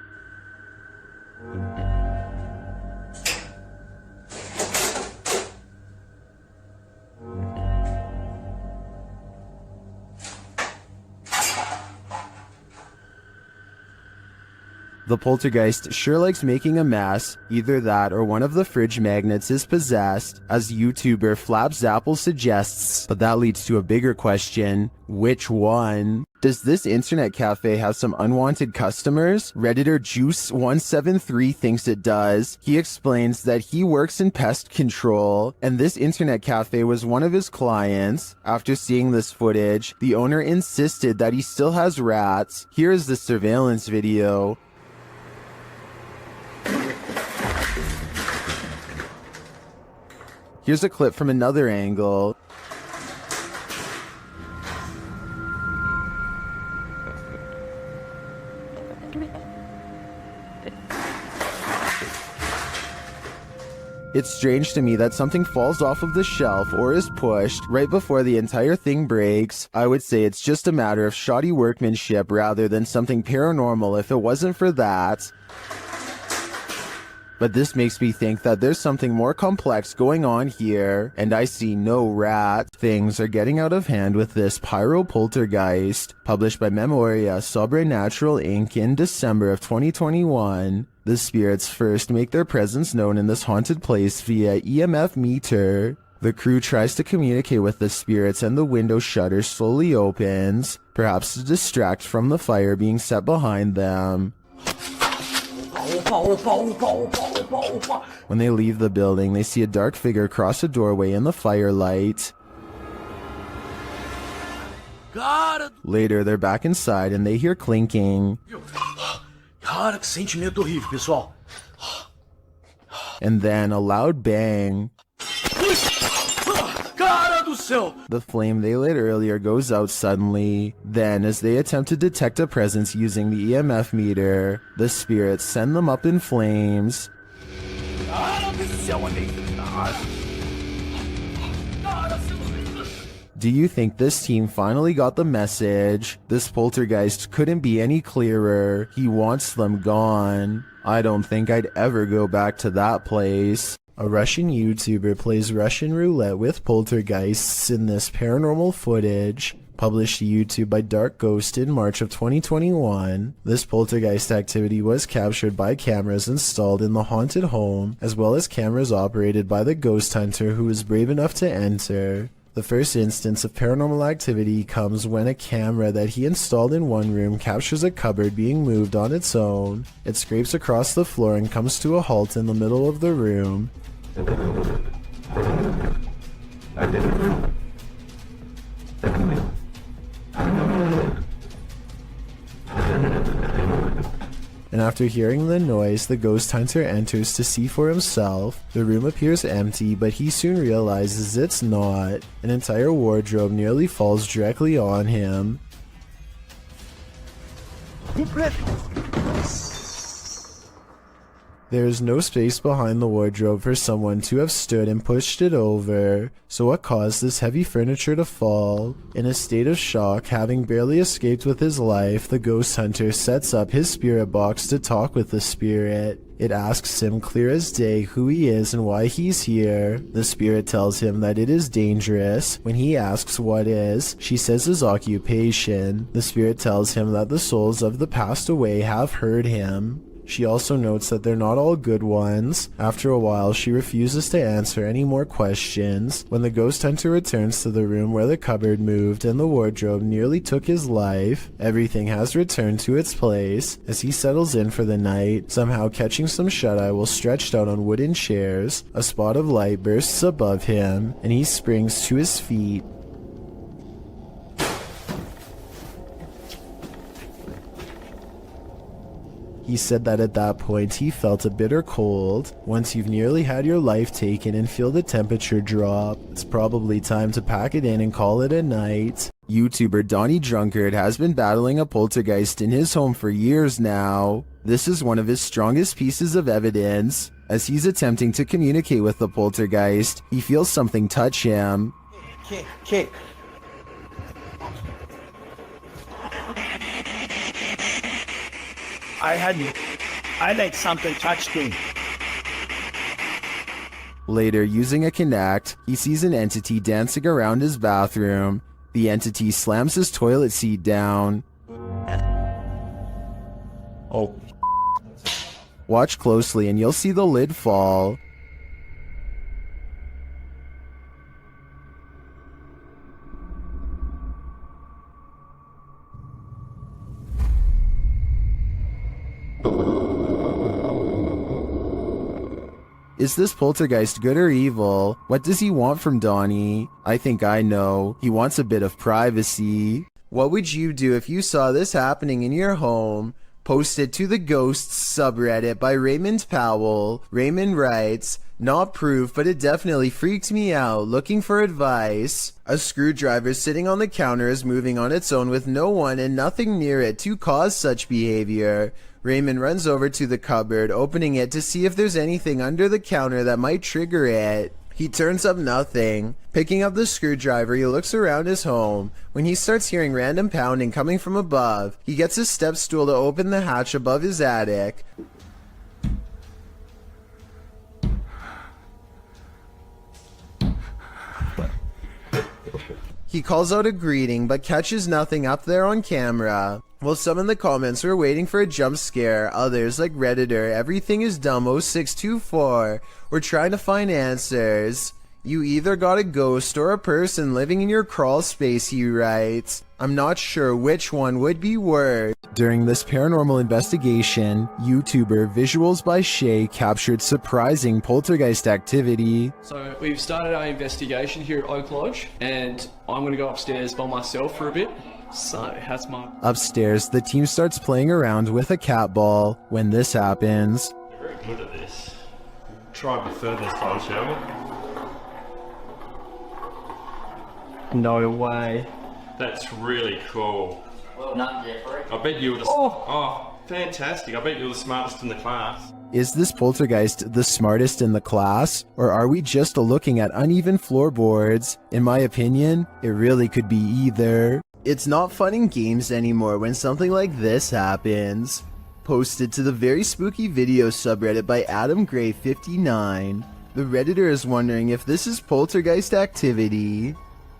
The poltergeist sure likes making a mess. Either that or one of the fridge magnets is possessed, as YouTuber Flapzapple suggests. But that leads to a bigger question. Which one? Does this internet cafe have some unwanted customers? Redditor Juice173 thinks it does. He explains that he works in pest control, and this internet cafe was one of his clients. After seeing this footage, the owner insisted that he still has rats. Here is the surveillance video. Here's a clip from another angle. It's strange to me that something falls off of the shelf or is pushed right before the entire thing breaks. I would say it's just a matter of shoddy workmanship rather than something paranormal if it wasn't for that. But this makes me think that there's something more complex going on here, and I see no rat. Things are getting out of hand with this Pyro Poltergeist, published by Memoria Sobrenatural Inc. in December of 2021. The spirits first make their presence known in this haunted place via EMF meter. The crew tries to communicate with the spirits and the window shutter slowly opens, perhaps to distract from the fire being set behind them. When they leave the building, they see a dark figure cross a doorway in the firelight. Later, they're back inside and they hear clinking. Cara, que sentimento horrível, pessoal. And then a loud bang. Cara do céu! The flame they lit earlier goes out suddenly. Then, as they attempt to detect a presence using the EMF meter, the spirits send them up in flames. Do you think this team finally got the message? This poltergeist couldn't be any clearer. He wants them gone. I don't think I'd ever go back to that place. A Russian YouTuber plays Russian roulette with poltergeists in this paranormal footage, published to YouTube by Dark Ghost in March of 2021. This poltergeist activity was captured by cameras installed in the haunted home, as well as cameras operated by the ghost hunter who was brave enough to enter. The first instance of paranormal activity comes when a camera that he installed in one room captures a cupboard being moved on its own. It scrapes across the floor and comes to a halt in the middle of the room. And after hearing the noise, the ghost hunter enters to see for himself. The room appears empty, but he soon realizes it's not. An entire wardrobe nearly falls directly on him. There is no space behind the wardrobe for someone to have stood and pushed it over. So what caused this heavy furniture to fall? In a state of shock, having barely escaped with his life, the ghost hunter sets up his spirit box to talk with the spirit. It asks him clear as day who he is and why he's here. The spirit tells him that it is dangerous. When he asks what is, she says his occupation. The spirit tells him that the souls of the passed away have heard him. She also notes that they're not all good ones. After a while, she refuses to answer any more questions. When the ghost hunter returns to the room where the cupboard moved and the wardrobe nearly took his life, everything has returned to its place. As he settles in for the night, somehow catching some shut-eye while stretched out on wooden chairs, a spot of light bursts above him, and he springs to his feet. He said that at that point he felt a bitter cold. Once you've nearly had your life taken and feel the temperature drop, it's probably time to pack it in and call it a night. YouTuber Donnie Drunkard has been battling a poltergeist in his home for years now. This is one of his strongest pieces of evidence. As he's attempting to communicate with the poltergeist, he feels something touch him. Kick. I like something touched me. Later, using a Kinect, he sees an entity dancing around his bathroom. The entity slams his toilet seat down. Oh, Watch closely and you'll see the lid fall. Is this poltergeist good or evil? What does he want from Donnie? I think I know. He wants a bit of privacy. What would you do if you saw this happening in your home? Posted to the Ghosts subreddit by Raymond Powell. Raymond writes, "Not proof, but it definitely freaked me out. Looking for advice. A screwdriver sitting on the counter is moving on its own with no one and nothing near it to cause such behavior. Raymond runs over to the cupboard, opening it to see if there's anything under the counter that might trigger it. He turns up nothing. Picking up the screwdriver, he looks around his home. When he starts hearing random pounding coming from above, he gets his step stool to open the hatch above his attic. He calls out a greeting, but catches nothing up there on camera. While some in the comments were waiting for a jump scare, others, like Redditor, Everything is Dumb 0624, were trying to find answers. You either got a ghost or a person living in your crawl space, he writes. I'm not sure which one would be worse. During this paranormal investigation, YouTuber Visuals by Shay captured surprising poltergeist activity. So we've started our investigation here at Oak Lodge, and I'm going to go upstairs by myself for a bit. So that's my... Upstairs, the team starts playing around with a cat ball. When this happens... You're very good at this. Try a bit further this time, shall we? No way. That's really cool. Well done, Jeffrey. I bet you were the... Oh, fantastic. I bet you were the smartest in the class. Is this poltergeist the smartest in the class? Or are we just looking at uneven floorboards? In my opinion, it really could be either. It's not fun in games anymore when something like this happens. Posted to the Very Spooky Video subreddit by AdamGray59. The Redditor is wondering if this is poltergeist activity.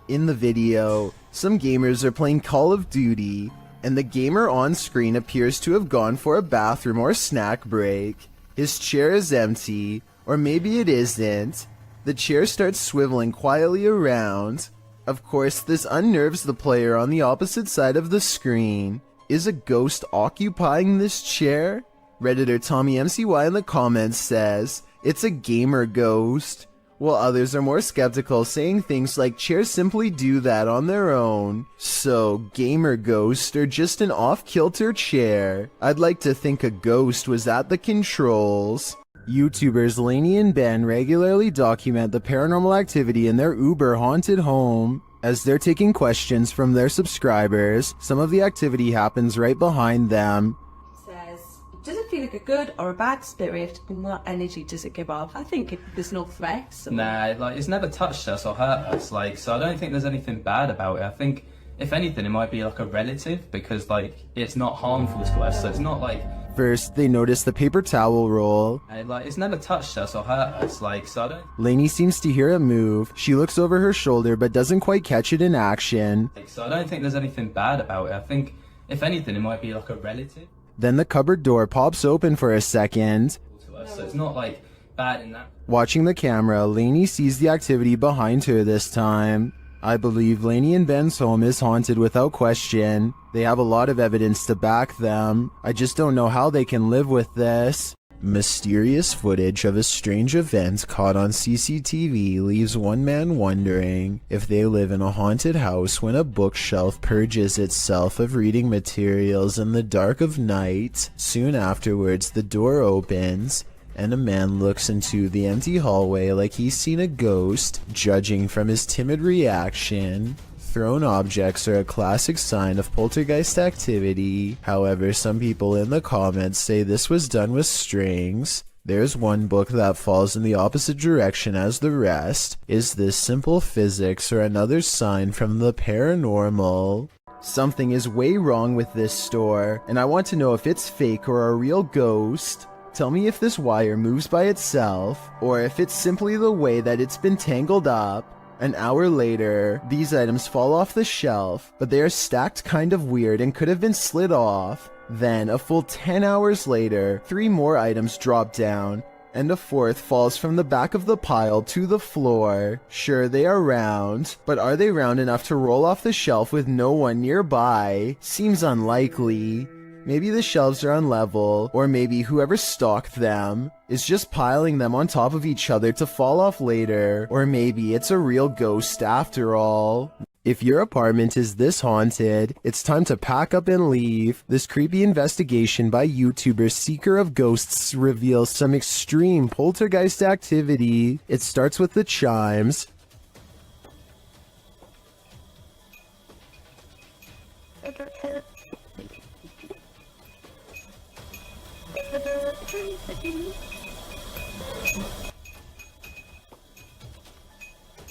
In the video, some gamers are playing Call of Duty, and the gamer on screen appears to have gone for a bathroom or snack break. His chair is empty, or maybe it isn't. The chair starts swiveling quietly around. Of course, this unnerves the player on the opposite side of the screen. Is a ghost occupying this chair? Redditor TommyMCY in the comments says, it's a gamer ghost. While others are more skeptical, saying things like chairs simply do that on their own. So, gamer ghost or just an off-kilter chair? I'd like to think a ghost was at the controls. YouTubers Lainey and Ben regularly document the paranormal activity in their uber haunted home. As they're taking questions from their subscribers, some of the activity happens right behind them. Says, does it feel like a good or a bad spirit, and what energy does it give off? I think there's no threats. Nah, like, it's never touched us or hurt us, like, so I don't think there's anything bad about it. I think, if anything, it might be like a relative, because, like, it's not harmful to us, so it's not like... First, they notice the paper towel roll. Like, it's never touched us or hurt us, like, so I don't... Lainey seems to hear it move. She looks over her shoulder but doesn't quite catch it in action. So I don't think there's anything bad about it. I think, if anything, it might be like a relative. Then the cupboard door pops open for a second. To us, so it's not, like, bad in that... Watching the camera, Lainey sees the activity behind her this time. I believe Lainey and Ben's home is haunted without question. They have a lot of evidence to back them. I just don't know how they can live with this. Mysterious footage of a strange event caught on CCTV leaves one man wondering if they live in a haunted house when a bookshelf purges itself of reading materials in the dark of night. Soon afterwards, the door opens, and a man looks into the empty hallway like he's seen a ghost. Judging from his timid reaction, thrown objects are a classic sign of poltergeist activity. However, some people in the comments say this was done with strings. There's one book that falls in the opposite direction as the rest. Is this simple physics or another sign from the paranormal? Something is way wrong with this store, and I want to know if it's fake or a real ghost. Tell me if this wire moves by itself, or if it's simply the way that it's been tangled up. An hour later, these items fall off the shelf, but they are stacked kind of weird and could have been slid off. Then, a full 10 hours later, 3 more items drop down, and a 4th falls from the back of the pile to the floor. Sure, they are round, but are they round enough to roll off the shelf with no one nearby? Seems unlikely. Maybe the shelves are unlevel, or maybe whoever stocked them is just piling them on top of each other to fall off later, or maybe it's a real ghost after all. If your apartment is this haunted, it's time to pack up and leave. This creepy investigation by YouTuber Seeker of Ghosts reveals some extreme poltergeist activity. It starts with the chimes.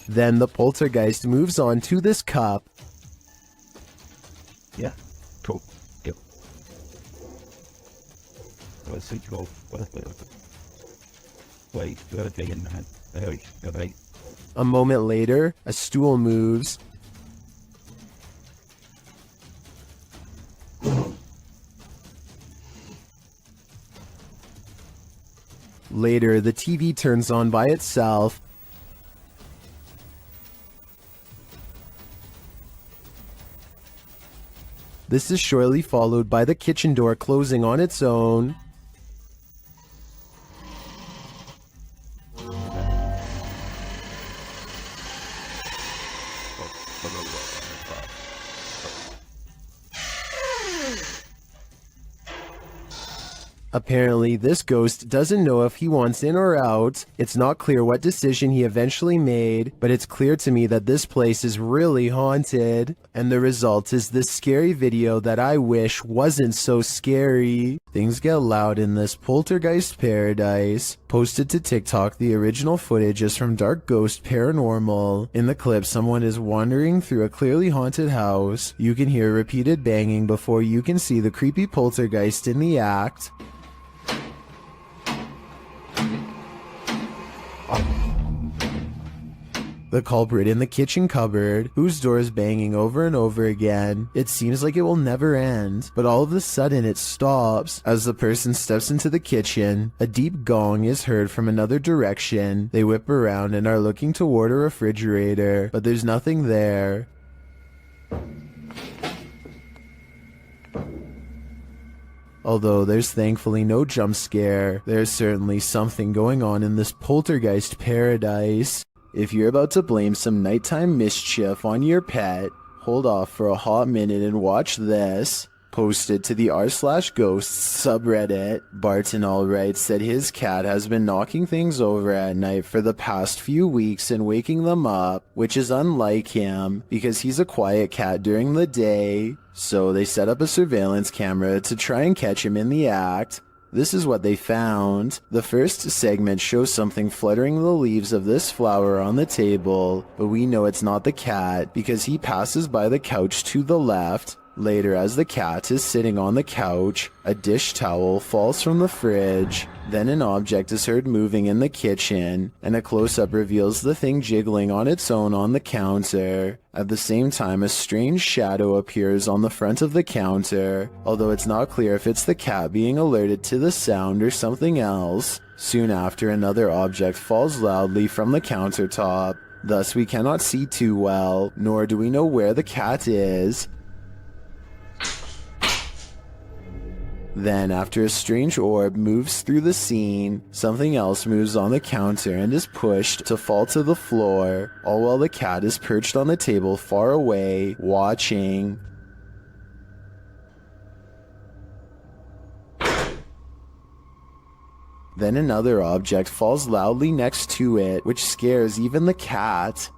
Then the poltergeist moves on to this cup. Yeah, cool. Yep. Wait, A moment later, a stool moves. Later, the TV turns on by itself. This is shortly followed by the kitchen door closing on its own. Apparently, this ghost doesn't know if he wants in or out. It's not clear what decision he eventually made, but it's clear to me that this place is really haunted. And the result is this scary video that I wish wasn't so scary. Things get loud in this poltergeist paradise. Posted to TikTok, the original footage is from Dark Ghost Paranormal. In the clip, someone is wandering through a clearly haunted house. You can hear repeated banging before you can see the creepy poltergeist in the act. The culprit in the kitchen cupboard, whose door is banging over and over again. It seems like it will never end, but all of a sudden it stops. As the person steps into the kitchen, a deep gong is heard from another direction. They whip around and are looking toward a refrigerator, but there's nothing there. Although there's thankfully no jump scare, there's certainly something going on in this poltergeist paradise. If you're about to blame some nighttime mischief on your pet, hold off for a hot minute and watch this. Posted to the r/ghosts subreddit, Barton Allright said his cat has been knocking things over at night for the past few weeks and waking them up, which is unlike him because he's a quiet cat during the day. So they set up a surveillance camera to try and catch him in the act. This is what they found. The first segment shows something fluttering the leaves of this flower on the table, but we know it's not the cat because he passes by the couch to the left. Later, as the cat is sitting on the couch, a dish towel falls from the fridge. Then an object is heard moving in the kitchen, and a close-up reveals the thing jiggling on its own on the counter. At the same time, a strange shadow appears on the front of the counter, although it's not clear if it's the cat being alerted to the sound or something else. Soon after, another object falls loudly from the countertop. Thus, we cannot see too well, nor do we know where the cat is. Then, after a strange orb moves through the scene, something else moves on the counter and is pushed to fall to the floor, all while the cat is perched on the table far away, watching. Then another object falls loudly next to it, which scares even the cat.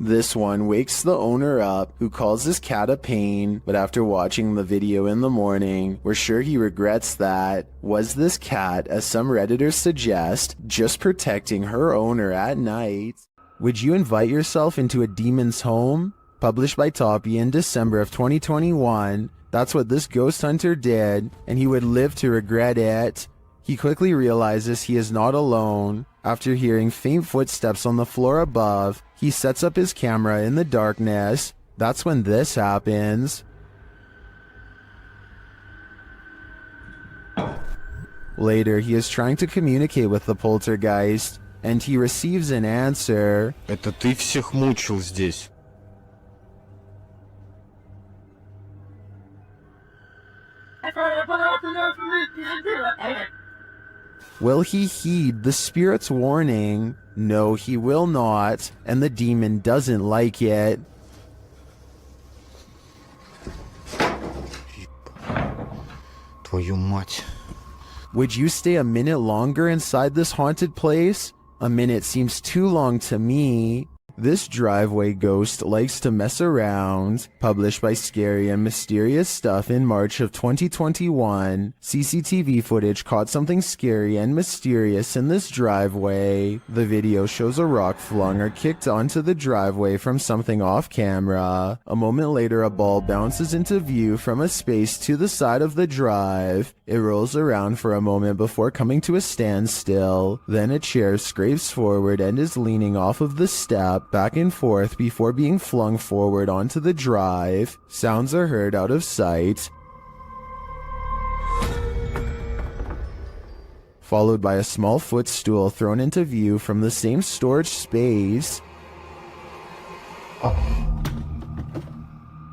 This one wakes the owner up, who calls his cat a pain, but after watching the video in the morning, we're sure he regrets that. Was this cat, as some Redditors suggest, just protecting her owner at night? Would you invite yourself into a demon's home? Published by Toppy in December of 2021, that's what this ghost hunter did, and he would live to regret it. He quickly realizes he is not alone. After hearing faint footsteps on the floor above, he sets up his camera in the darkness. That's when this happens. Later, he is trying to communicate with the poltergeist, and he receives an answer. Это ты всех мучил здесь. Will he heed the spirit's warning? No, he will not, and the demon doesn't like it. Твою мать. Would you stay a minute longer inside this haunted place? A minute seems too long to me. This driveway ghost likes to mess around. Published by Scary and Mysterious Stuff in March of 2021, CCTV footage caught something scary and mysterious in this driveway. The video shows a rock flung or kicked onto the driveway from something off camera. A moment later, a ball bounces into view from a space to the side of the drive. It rolls around for a moment before coming to a standstill. Then a chair scrapes forward and is leaning off of the step back and forth before being flung forward onto the drive. Sounds are heard out of sight, followed by a small footstool thrown into view from the same storage space.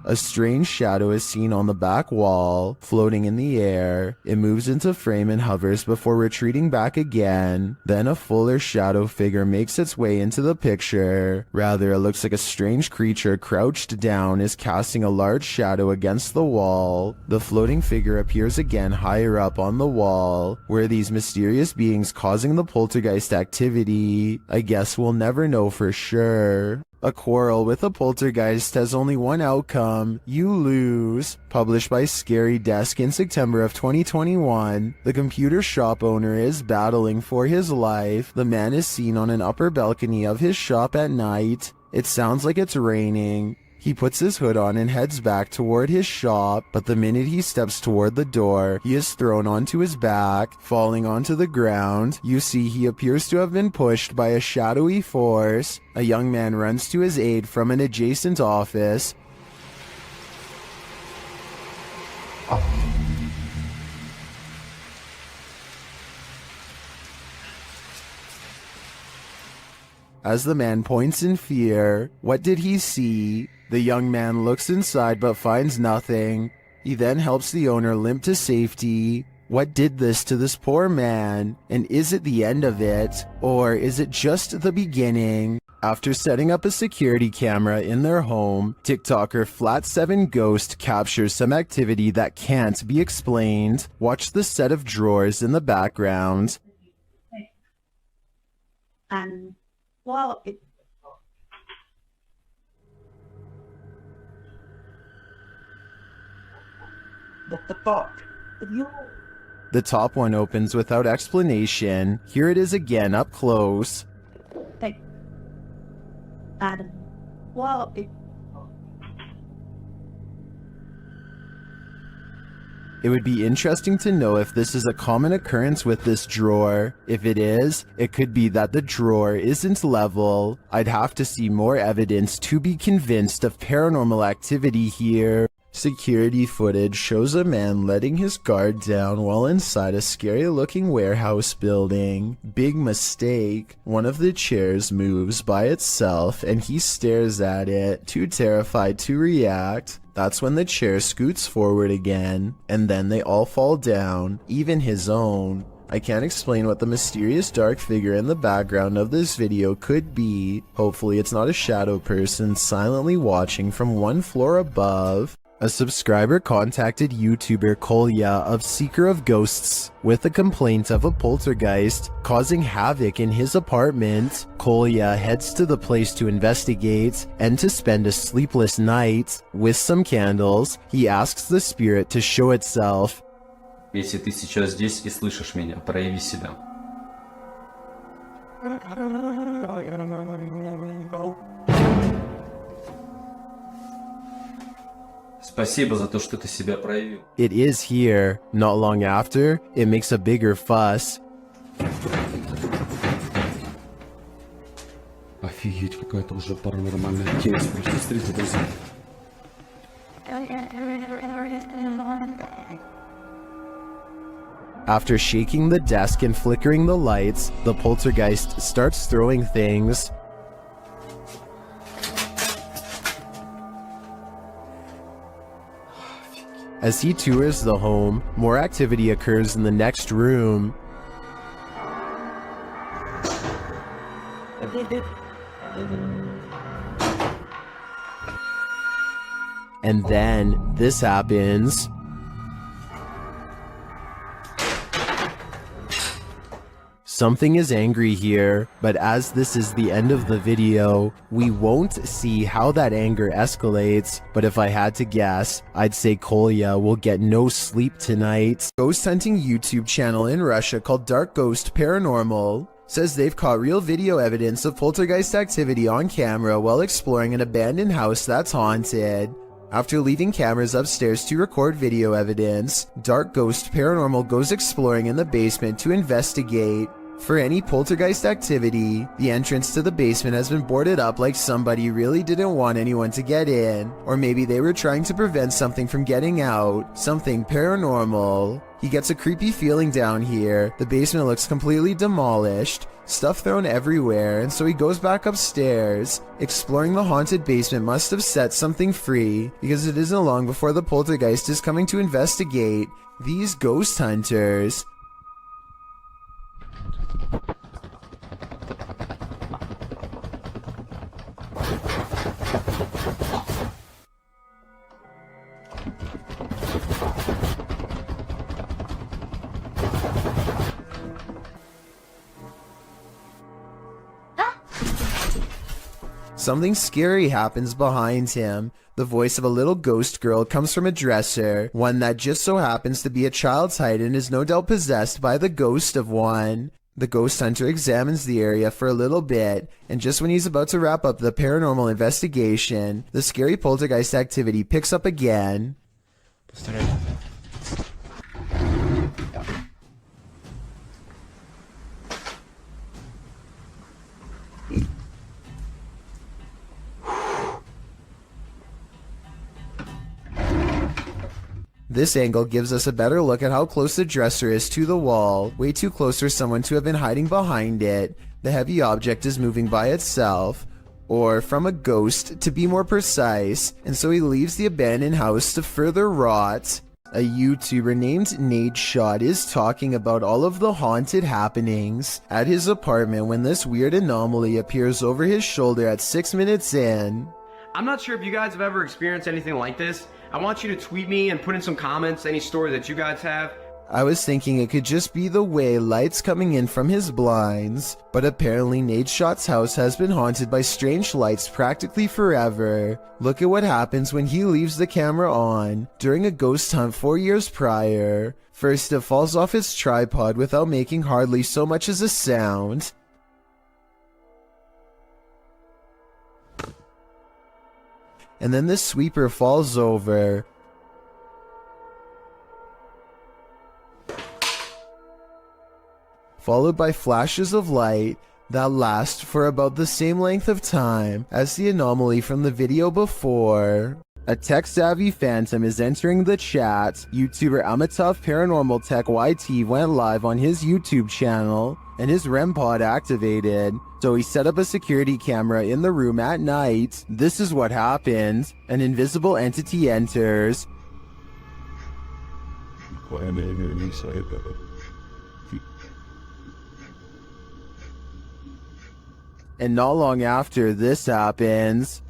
A strange shadow is seen on the back wall, floating in the air. It moves into frame and hovers before retreating back again. Then a fuller shadow figure makes its way into the picture. Rather, it looks like a strange creature crouched down is casting a large shadow against the wall. The floating figure appears again higher up on the wall. Where these mysterious beings causing the poltergeist activity? I guess we'll never know for sure. A quarrel with a poltergeist has only one outcome. You lose. Published by Scary Desk in September of 2021. The computer shop owner is battling for his life. The man is seen on an upper balcony of his shop at night. It sounds like it's raining. He puts his hood on and heads back toward his shop, but the minute he steps toward the door, he is thrown onto his back, falling onto the ground. You see he appears to have been pushed by a shadowy force. A young man runs to his aid from an adjacent office. As the man points in fear, what did he see? The young man looks inside but finds nothing. He then helps the owner limp to safety. What did this to this poor man? And is it the end of it? Or is it just the beginning? After setting up a security camera in their home, TikToker Flat7 Ghost captures some activity that can't be explained. Watch the set of drawers in the background. Well, What the fuck? The top one opens without explanation. Here it is again up close. Hey. Adam. Well, It would be interesting to know if this is a common occurrence with this drawer. If it is, it could be that the drawer isn't level. I'd have to see more evidence to be convinced of paranormal activity here. Security footage shows a man letting his guard down while inside a scary-looking warehouse building. Big mistake. One of the chairs moves by itself and he stares at it, too terrified to react. That's when the chair scoots forward again, and then they all fall down, even his own. I can't explain what the mysterious dark figure in the background of this video could be. Hopefully it's not a shadow person silently watching from one floor above. A subscriber contacted YouTuber Kolya of Seeker of Ghosts with a complaint of a poltergeist causing havoc in his apartment. Kolya heads to the place to investigate, and to spend a sleepless night. With some candles, he asks the spirit to show itself. Если ты сейчас здесь и слышишь меня, прояви себя. Спасибо за то, что ты себя проявил. It is here. Not long after, it makes a bigger fuss. Офигеть, какая-то уже паранормальная тема. Просто смотрите, друзья. After shaking the desk and flickering the lights, the poltergeist starts throwing things. As he tours the home, more activity occurs in the next room. And then this happens. Something is angry here, but as this is the end of the video, we won't see how that anger escalates, but if I had to guess, I'd say Kolya will get no sleep tonight. Ghost hunting YouTube channel in Russia called Dark Ghost Paranormal says they've caught real video evidence of poltergeist activity on camera while exploring an abandoned house that's haunted. After leaving cameras upstairs to record video evidence, Dark Ghost Paranormal goes exploring in the basement to investigate. For any poltergeist activity, the entrance to the basement has been boarded up like somebody really didn't want anyone to get in, or maybe they were trying to prevent something from getting out, something paranormal. He gets a creepy feeling down here. The basement looks completely demolished, stuff thrown everywhere, and so he goes back upstairs. Exploring the haunted basement must have set something free, because it isn't long before the poltergeist is coming to investigate these ghost hunters. Something scary happens behind him. The voice of a little ghost girl comes from a dresser, one that just so happens to be a child's height and is no doubt possessed by the ghost of one. The ghost hunter examines the area for a little bit, and just when he's about to wrap up the paranormal investigation, the scary poltergeist activity picks up again. This angle gives us a better look at how close the dresser is to the wall, way too close for someone to have been hiding behind it. The heavy object is moving by itself, or from a ghost to be more precise, and so he leaves the abandoned house to further rot. A YouTuber named Nadeshot is talking about all of the haunted happenings at his apartment when this weird anomaly appears over his shoulder at 6 minutes in. I'm not sure if you guys have ever experienced anything like this. I want you to tweet me and put in some comments any story that you guys have. I was thinking it could just be the way light's coming in from his blinds, but apparently Nadeshot's house has been haunted by strange lights practically forever. Look at what happens when he leaves the camera on during a ghost hunt 4 years prior. First, it falls off its tripod without making hardly so much as a sound. And then the sweeper falls over. Followed by flashes of light that last for about the same length of time as the anomaly from the video before. A tech-savvy phantom is entering the chat. YouTuber Amitov Paranormal Tech YT went live on his YouTube channel, and his REM pod activated, so he set up a security camera in the room at night. This is what happened. An invisible entity enters. And not long after this happens,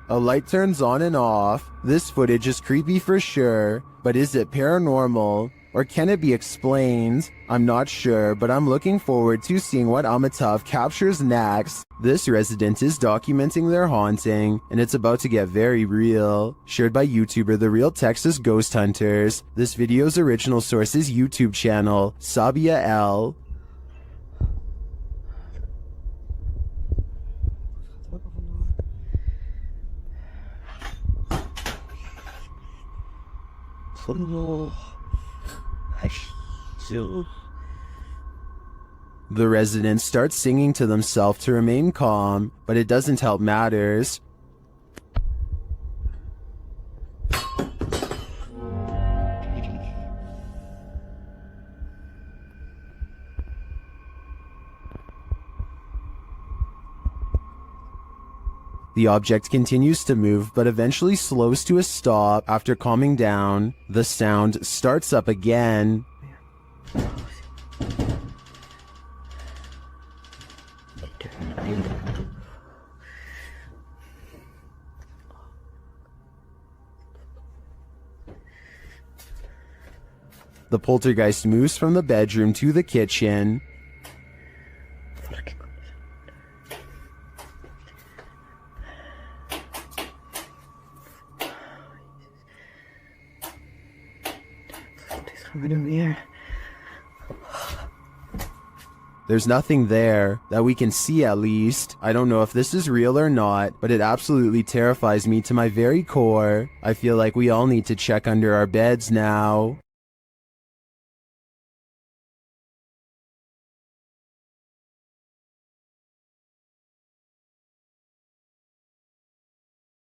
a light turns on and off. This footage is creepy for sure, but is it paranormal? Or can it be explained? I'm not sure, but I'm looking forward to seeing what Amitov captures next. This resident is documenting their haunting, and it's about to get very real. Shared by YouTuber The Real Texas Ghost Hunters. This video's original source is YouTube channel, Sabia L. The residents start singing to themselves to remain calm, but it doesn't help matters. The object continues to move, but eventually slows to a stop after calming down. The sound starts up again. The poltergeist moves from the bedroom to the kitchen. There's nothing there, that we can see at least. I don't know if this is real or not, but it absolutely terrifies me to my very core. I feel like we all need to check under our beds now.